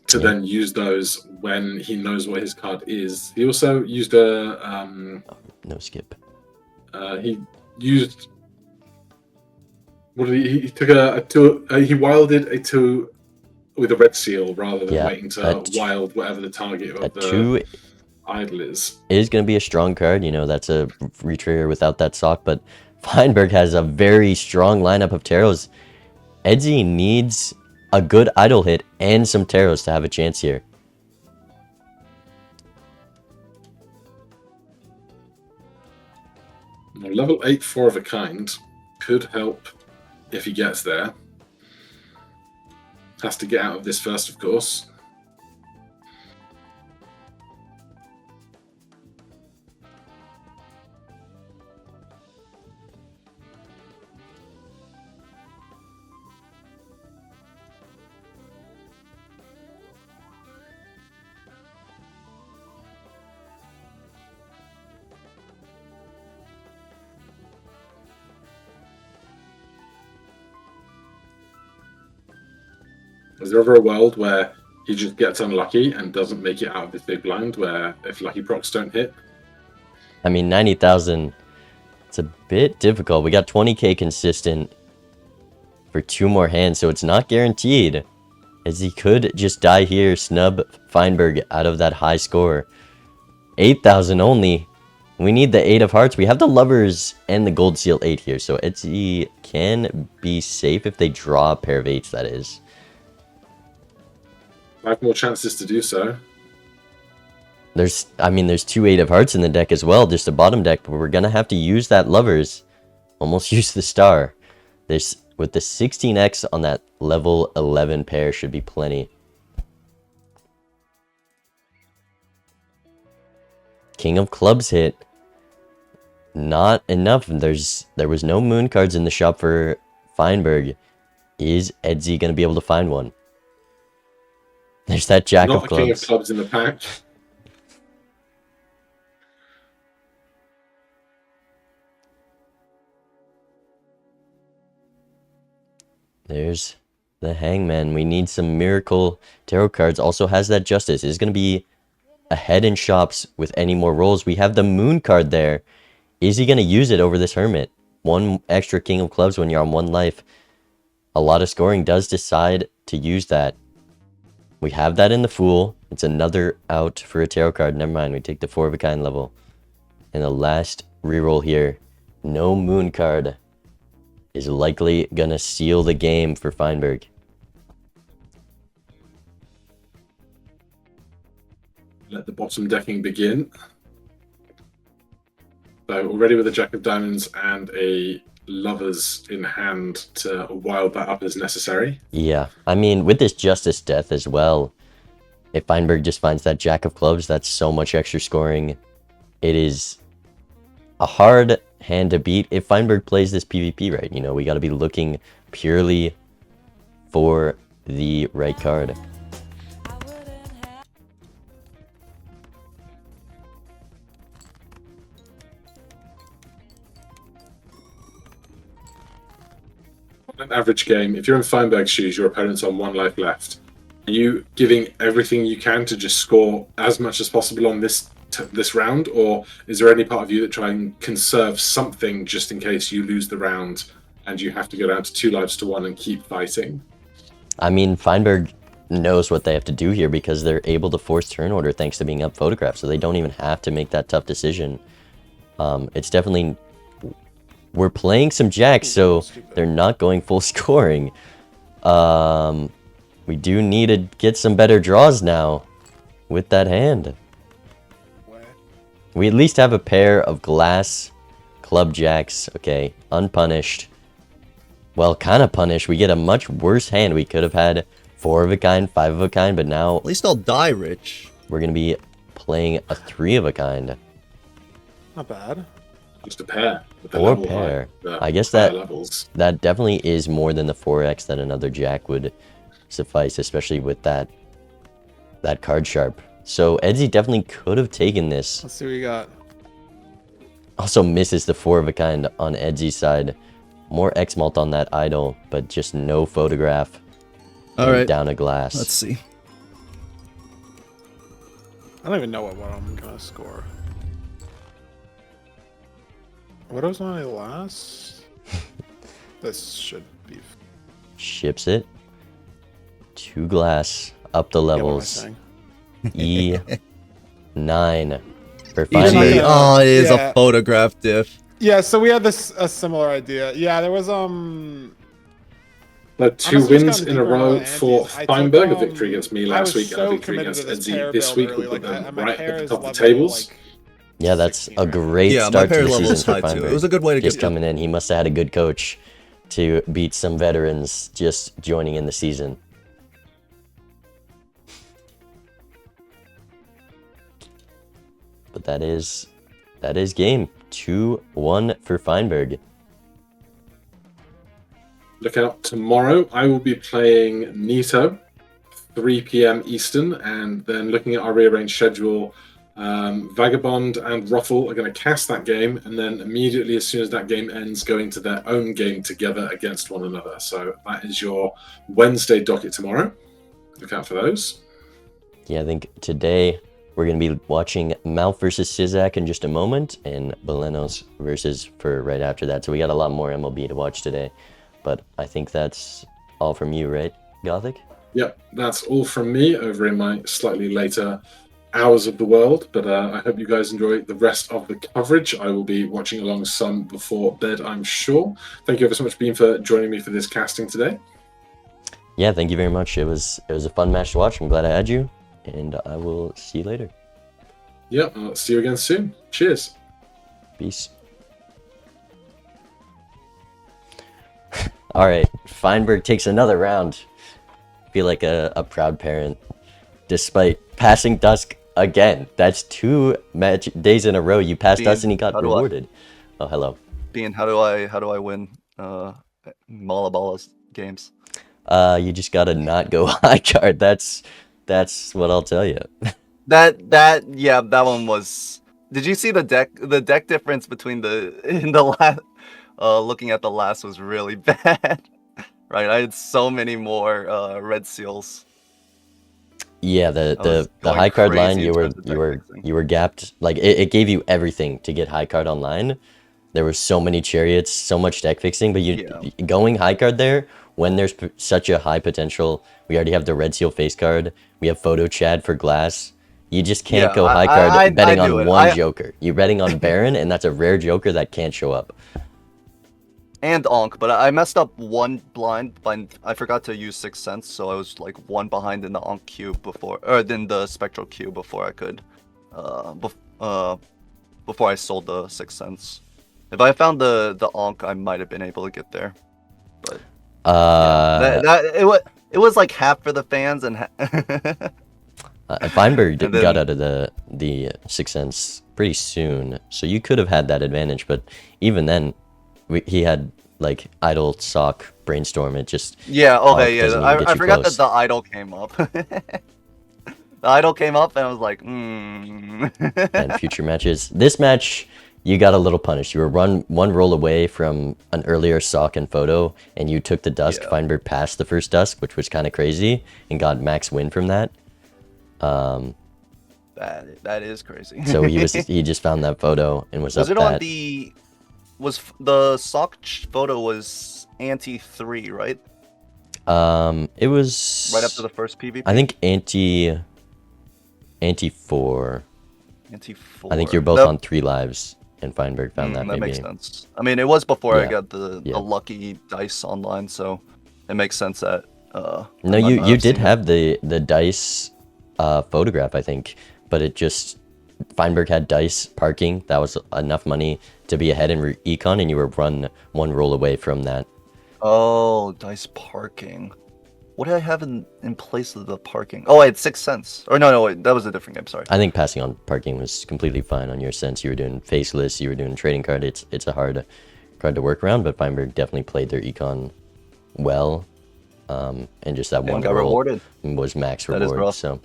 to then use those when he knows what his card is. He also used a... no skip. He used... What did he took a 2... he wilded a 2 with a red seal, rather than waiting to wild whatever the target of the idol is. It is going to be a strong card, you know, that's a retrigger without that sock, but Feinberg has a very strong lineup of tarots. Edzy needs a good idol hit and some tarots to have a chance here. Now, level 8 4 of a kind could help if he gets there. Has to get out of this first, of course. Is there ever a world where he just gets unlucky and doesn't make it out of this big blind, where if lucky procs don't hit? I mean, 90,000, it's a bit difficult. We got 20k consistent for 2 more hands, so it's not guaranteed, as he could just die here, snub Feinberg out of that high score. 8,000 only. We need the 8 of hearts. We have the Lovers and the Gold Seal 8 here, so Edzy can be safe if they draw a pair of 8s, that is. 5 more chances to do so. There's 2 8 of hearts in the deck as well, just a bottom deck, but we're gonna have to use that Lovers. Almost use the star. This, with the 16x on that level 11 pair, should be plenty. King of Clubs hit. Not enough. There was no moon cards in the shop for Feinberg. Is Edzy gonna be able to find one? There's that Jack of Clubs. Not the King of Clubs in the pack. There's the Hangman. We need some Miracle Tarot cards. Also has that Justice. Is going to be ahead in shops with any more rolls. We have the Moon card there. Is he going to use it over this Hermit? One extra King of Clubs when you're on 1 life. A lot of scoring does decide to use that. We have that in the Fool. It's another out for a tarot card. Never mind. We take the 4 of a kind level. And the last reroll here. No Moon card is likely going to seal the game for Feinberg. Let the bottom decking begin. So already with a Jack of Diamonds and a Lovers in hand to wild that up as necessary. Yeah, I mean, with this Justice Death as well, if Feinberg just finds that Jack of Clubs, that's so much extra scoring. It is a hard hand to beat if Feinberg plays this PvP right. You know, we got to be looking purely for the right card. An average game, if you're in Feinberg's shoes, your opponent's on 1 life left. Are you giving everything you can to just score as much as possible on this round, or is there any part of you that try and conserve something just in case you lose the round and you have to go down to 2 lives to 1 and keep fighting? I mean, Feinberg knows what they have to do here because they're able to force turn order thanks to being up photographed, so they don't even have to make that tough decision. It's definitely... We're playing some jacks, so they're not going full scoring. We do need to get some better draws now with that hand. We at least have a pair of glass club jacks. Okay, unpunished. Well, kind of punished. We get a much worse hand. We could have had 4 of a kind, 5 of a kind, but now... At least I'll die rich. We're going to be playing a 3 of a kind. Not bad. Just a pair. Or pair. I guess that levels. That definitely is more than the 4x that another jack would suffice, especially with that card sharp. So Edzy definitely could have taken this. Let's see what you got. Also misses the 4 of a kind on Edzy's side. More X-Malt on that idol, but just no photograph. All right. Down a glass. Let's see. I don't even know what I'm gonna score. What was my last? This should be. Ships it. 2 glass. Up the levels. E9 for Feinberg. Oh, it is a photograph diff. Yeah, so we had a similar idea. Yeah, there was But 2 wins in a row for Feinberg, a victory against me last week, and a victory against Edzy this week. We put them right at the top of the tables. Yeah, that's a great start to the season for Feinberg. It was a good way to just coming in. He must have had a good coach to beat some veterans just joining in the season. But that is game 2-1 for Feinberg. Look out tomorrow. I will be playing Nito, 3 p.m. Eastern, and then looking at our rearranged schedule. Vagabond and Ruffle are going to cast that game, and then immediately as soon as that game ends, go into their own game together against one another. So that is your Wednesday docket tomorrow. Look out for those. Yeah, I think today we're going to be watching Malf versus Zodiac in just a moment, and Belenos versus for right after that. So we got a lot more MLB to watch today. But I think that's all from you, right, Gothic? Yep, that's all from me over in my slightly later hours of the world, but I hope you guys enjoy the rest of the coverage. I will be watching along some before bed, I'm sure. Thank you ever so much, Beam, for joining me for this casting today. Yeah, thank you very much. It was a fun match to watch. I'm glad I had you, and I will see you later. Yeah, I'll see you again soon. Cheers. Peace. All right, Feinberg takes another round. Feel like a proud parent, despite passing Dusk again. That's 2 match days in a row. You passed us and he got rewarded. Oh, hello. Bean, how do I win Malabalas games? You just gotta not go high card. That's what I'll tell you. That one was. Did you see the deck difference between looking at the last was really bad. right? I had so many more red seals. Yeah, I was the going high card line, crazy in terms of deck fixing. you were gapped. Like it gave you everything to get high card online. There were so many chariots, so much deck fixing, but Yeah. going high card there when there's such a high potential. We already have the red seal face card. We have photo Chad for glass. You just can't Yeah, go high I card betting knew on it. one joker. You're betting on Baron, and that's a rare joker that can't show up. And Onk, but I messed up one blind. I forgot to use Sixth Sense, so I was like one behind in the Onk queue before, or in the Spectral queue before I could, before I sold the Sixth Sense. If I found the Onk, I might have been able to get there. But it was like half for the fans and. Feinberg And then- got out of the Sixth Sense pretty soon, so you could have had that advantage. But even then, he had like idle sock brainstorm. It just Yeah. Okay. doesn't Yeah. even get I you forgot close. that the idol came up. The idol came up, and I was like, And future matches. This match, you got a little punished. You were one roll away from an earlier sock and photo, and you took the dusk. Yeah. Feinberg passed the first dusk, which was kind of crazy, and got max win from that. That is crazy. So he just found that photo and was Was up it on that. the? Was the sock photo was anti 3, right? It was Right after the first PvP. I think anti 4. Anti 4. I think you're both on 3 lives, and Feinberg found that That maybe. makes sense. I mean, it was before I Yeah. got the lucky dice online, so it makes sense that. No, I might you not you have did seen it. have the dice photograph, I think, but it just Feinberg had dice parking. That was enough money to be ahead in econ, and you were one roll away from that. Oh, dice parking. What did I have in place of the parking? Oh, I had 6 cents. Or no, wait, that was a different game. Sorry. I think passing on parking was completely fine on your sense. You were doing faceless, you were doing trading card. It's a hard card to work around, but Feinberg definitely played their econ well, and just that one got roll rewarded. was max That is reward. rough. So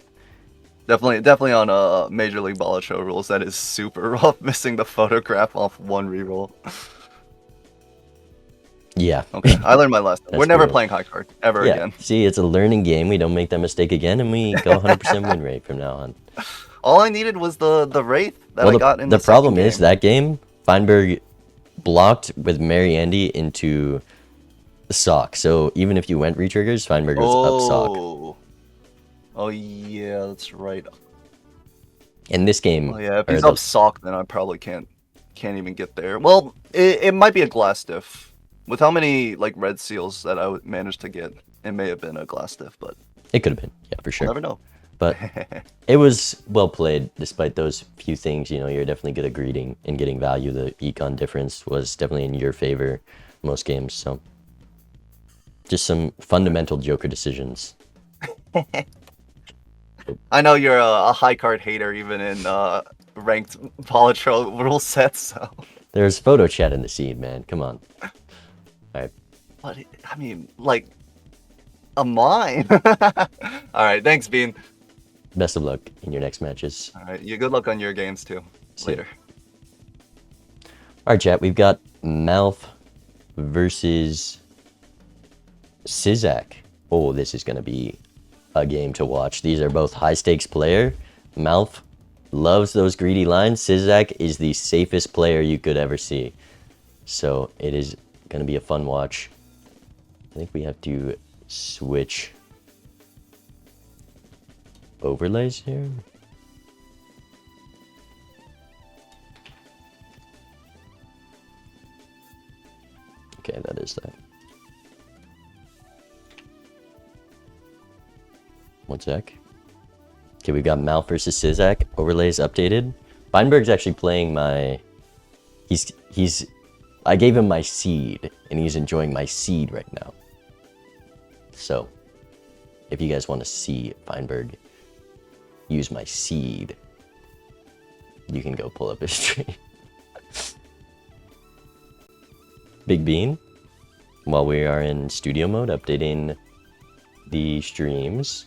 Definitely on Major League Balatro rules. That is super rough. Missing the photograph off one reroll. yeah. Okay, I learned my lesson. We're That's never brutal. playing high card ever Yeah, again. see, it's a learning game. We don't make that mistake again, and we go 100% win rate from now on. All I needed was the wraith that Well, I got in the the problem second is game. that game, Feinberg blocked with Mary Andy into the sock. So even if you went retriggers, Feinberg was up sock. Oh yeah, that's right. In this game, Oh yeah, if or he's the- up sock, then I probably can't even get there. Well, it might be a glass diff. With how many like red seals that I would manage to get, it may have been a glass diff, but it could have been, yeah, for we'll sure. never know. But it was well played, despite those few things. You know, you're definitely good at greeting and getting value. The econ difference was definitely in your favor most games. So just some fundamental Joker decisions. I know you're a high card hater, even in ranked Balatro rule sets. So, There's photo chat in the seed, man. Come on. All right. but I mean, like a mine. All right, thanks, Bean. Best of luck in your next matches. All right, you good luck on your games too. See ya. Later. All right, chat. We've got Malf versus Zodiac. Oh, this is going to be a game to watch. These are both high stakes player. Malf loves those greedy lines. Zodiac is the safest player you could ever see. So it is going to be a fun watch. I think we have to switch overlays here. Okay, that is that. One sec. Okay, we've got Malf versus Zodiac. Overlays updated. Feinberg's actually playing my... He's... I gave him my seed, and he's enjoying my seed right now. So, if you guys want to see Feinberg use my seed, you can go pull up his stream. Big Bean, while we are in studio mode, updating the streams.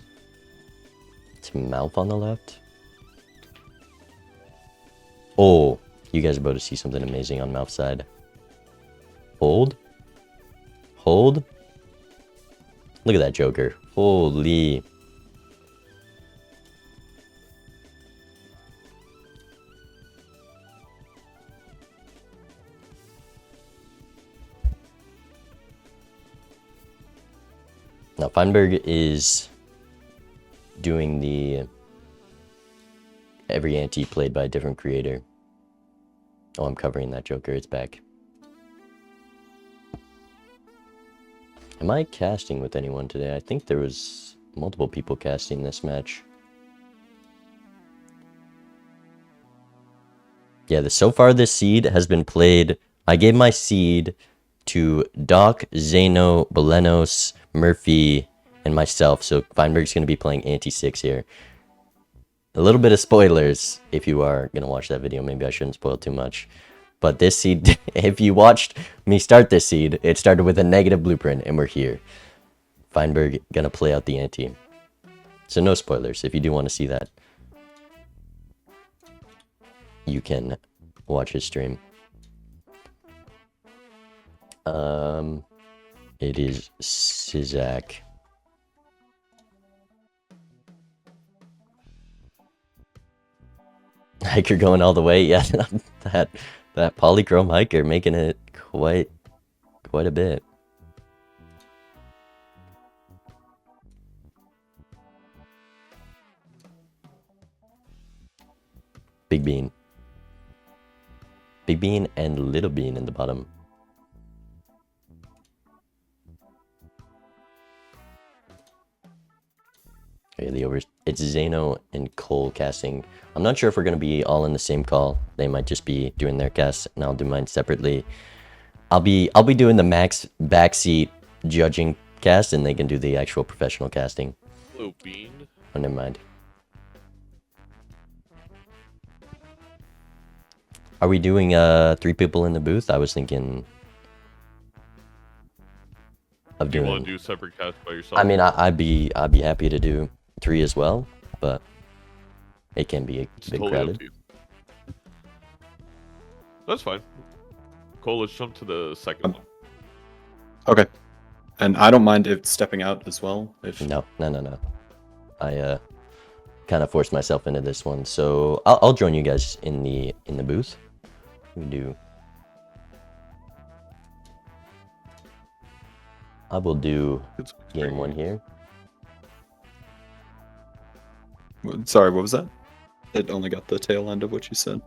It's Malf on the left. Oh, you guys are about to see something amazing on Malf's side. Hold. Hold. Look at that Joker. Holy. Now, Feinberg is doing the every ante played by a different creator. Oh, I'm covering that Joker. It's back. Am I casting with anyone today? I think there was multiple people casting this match. Yeah, so far this seed has been played. I gave my seed to Doc, Zeno, Belenos, Murphy, and myself. So Feinberg's going to be playing Anti-6 here. A little bit of spoilers if you are going to watch that video. Maybe I shouldn't spoil too much. But this seed, if you watched me start this seed, it started with a negative blueprint, and we're here. Feinberg going to play out the ante. So no spoilers. If you do want to see that, you can watch his stream. It is Zodiac. Hiker going all the way. Yeah, that polychrome hiker making it quite a bit. Big Bean. Big Bean and Little Bean in the bottom. Okay, it's Zeno and Cole casting. I'm not sure if we're going to be all in the same call. They might just be doing their casts, and I'll do mine separately. I'll be doing the max backseat judging cast, and they can do the actual professional casting. Hello, Bean. Oh, never mind. Are we doing 3 people in the booth? I was thinking of Do you doing. want to do separate cast by yourself? I mean, I'd be happy to do 3 as well, but it can be a It's bit totally up crowded. to you. That's fine. Cole, let's jump to the second one. Okay. And I don't mind if stepping out as well. If No. I kind of forced myself into this one, so I'll join you guys in the booth. We do. I will do It's game 1 here. Sorry, what was that? It only got the tail end of what you said.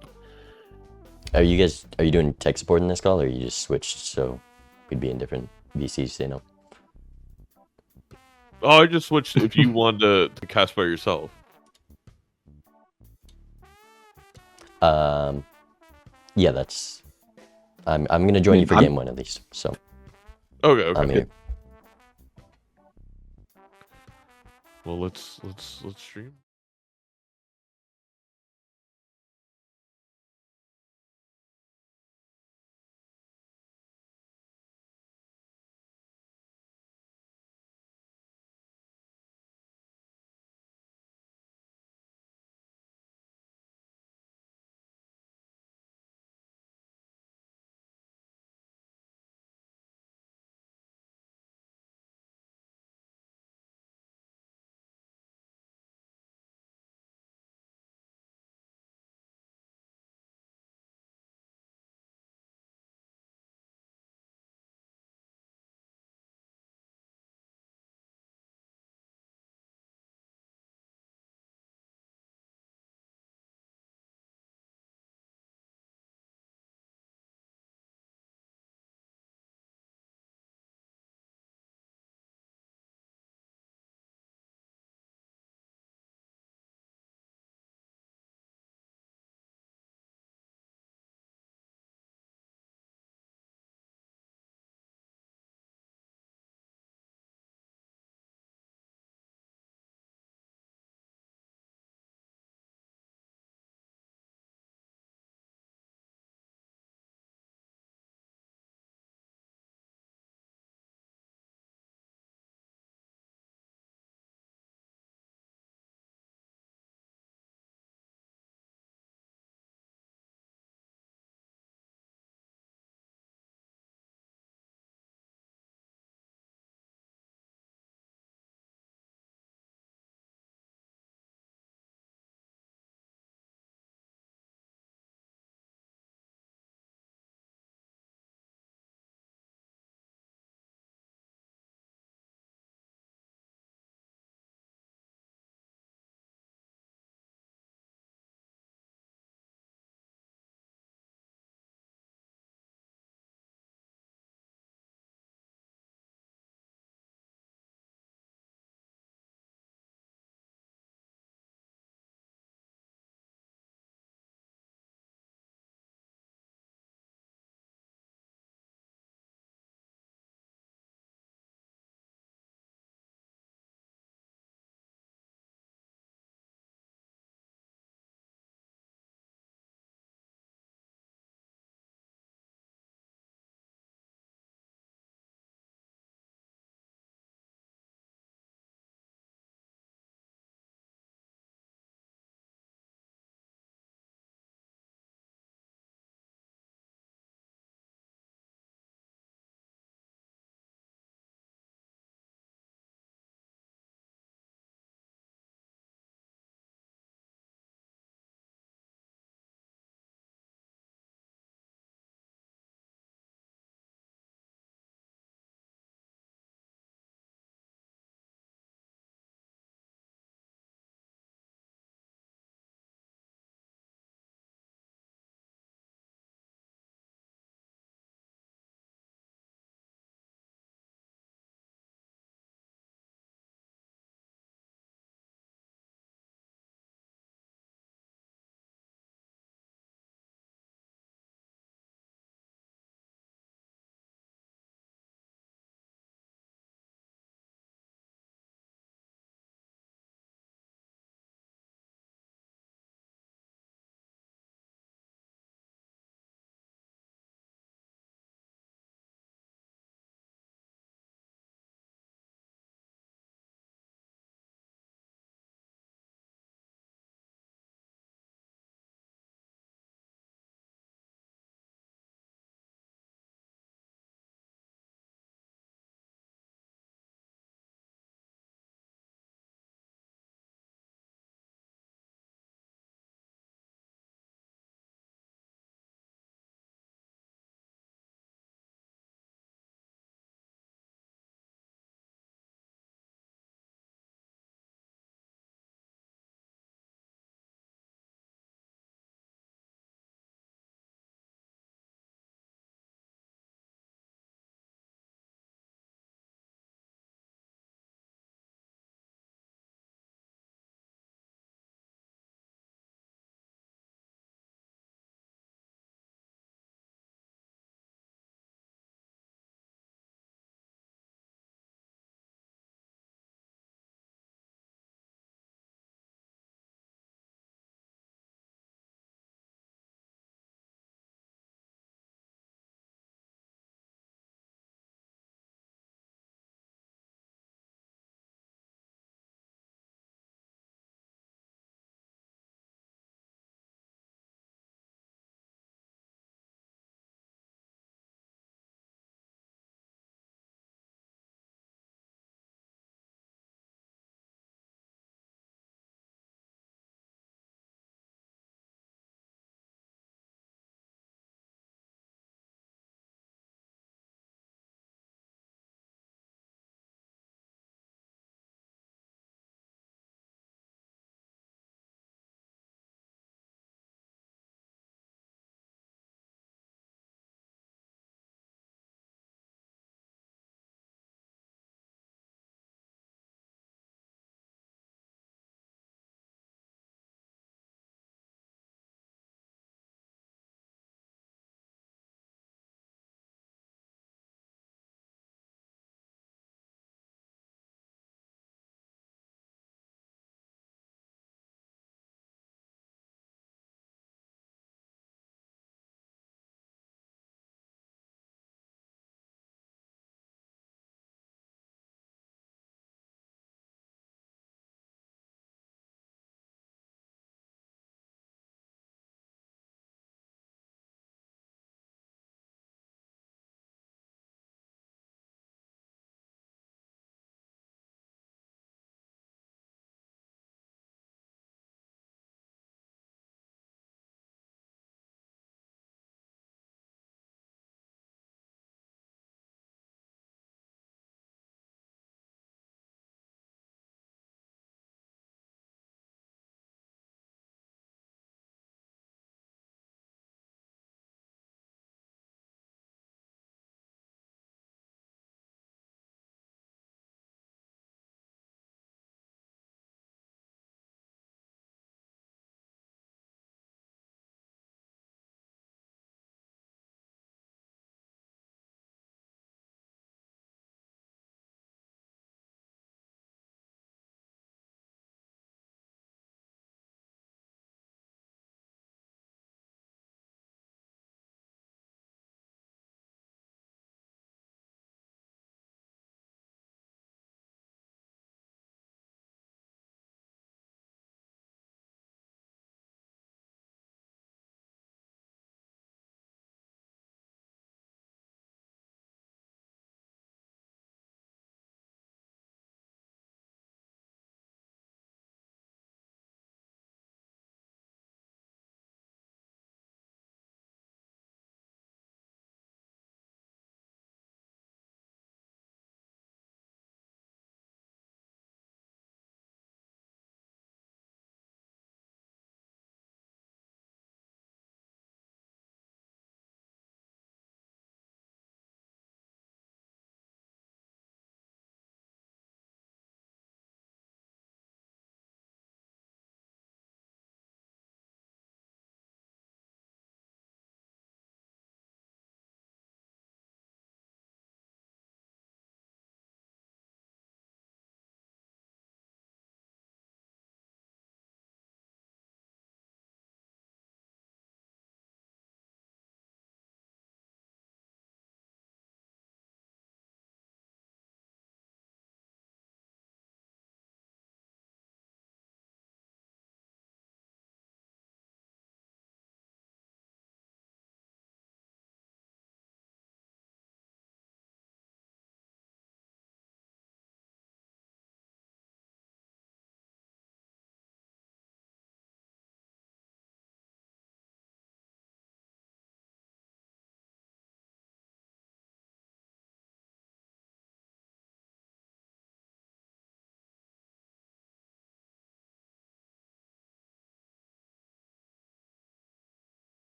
Are you doing tech support in this call, or you just switched so we'd be in different VCs? You know. Oh, I just switched if you wanted to cast by yourself. Yeah, that's. I'm gonna join you for game 1 at least. So Okay. I'm here. Well, let's stream.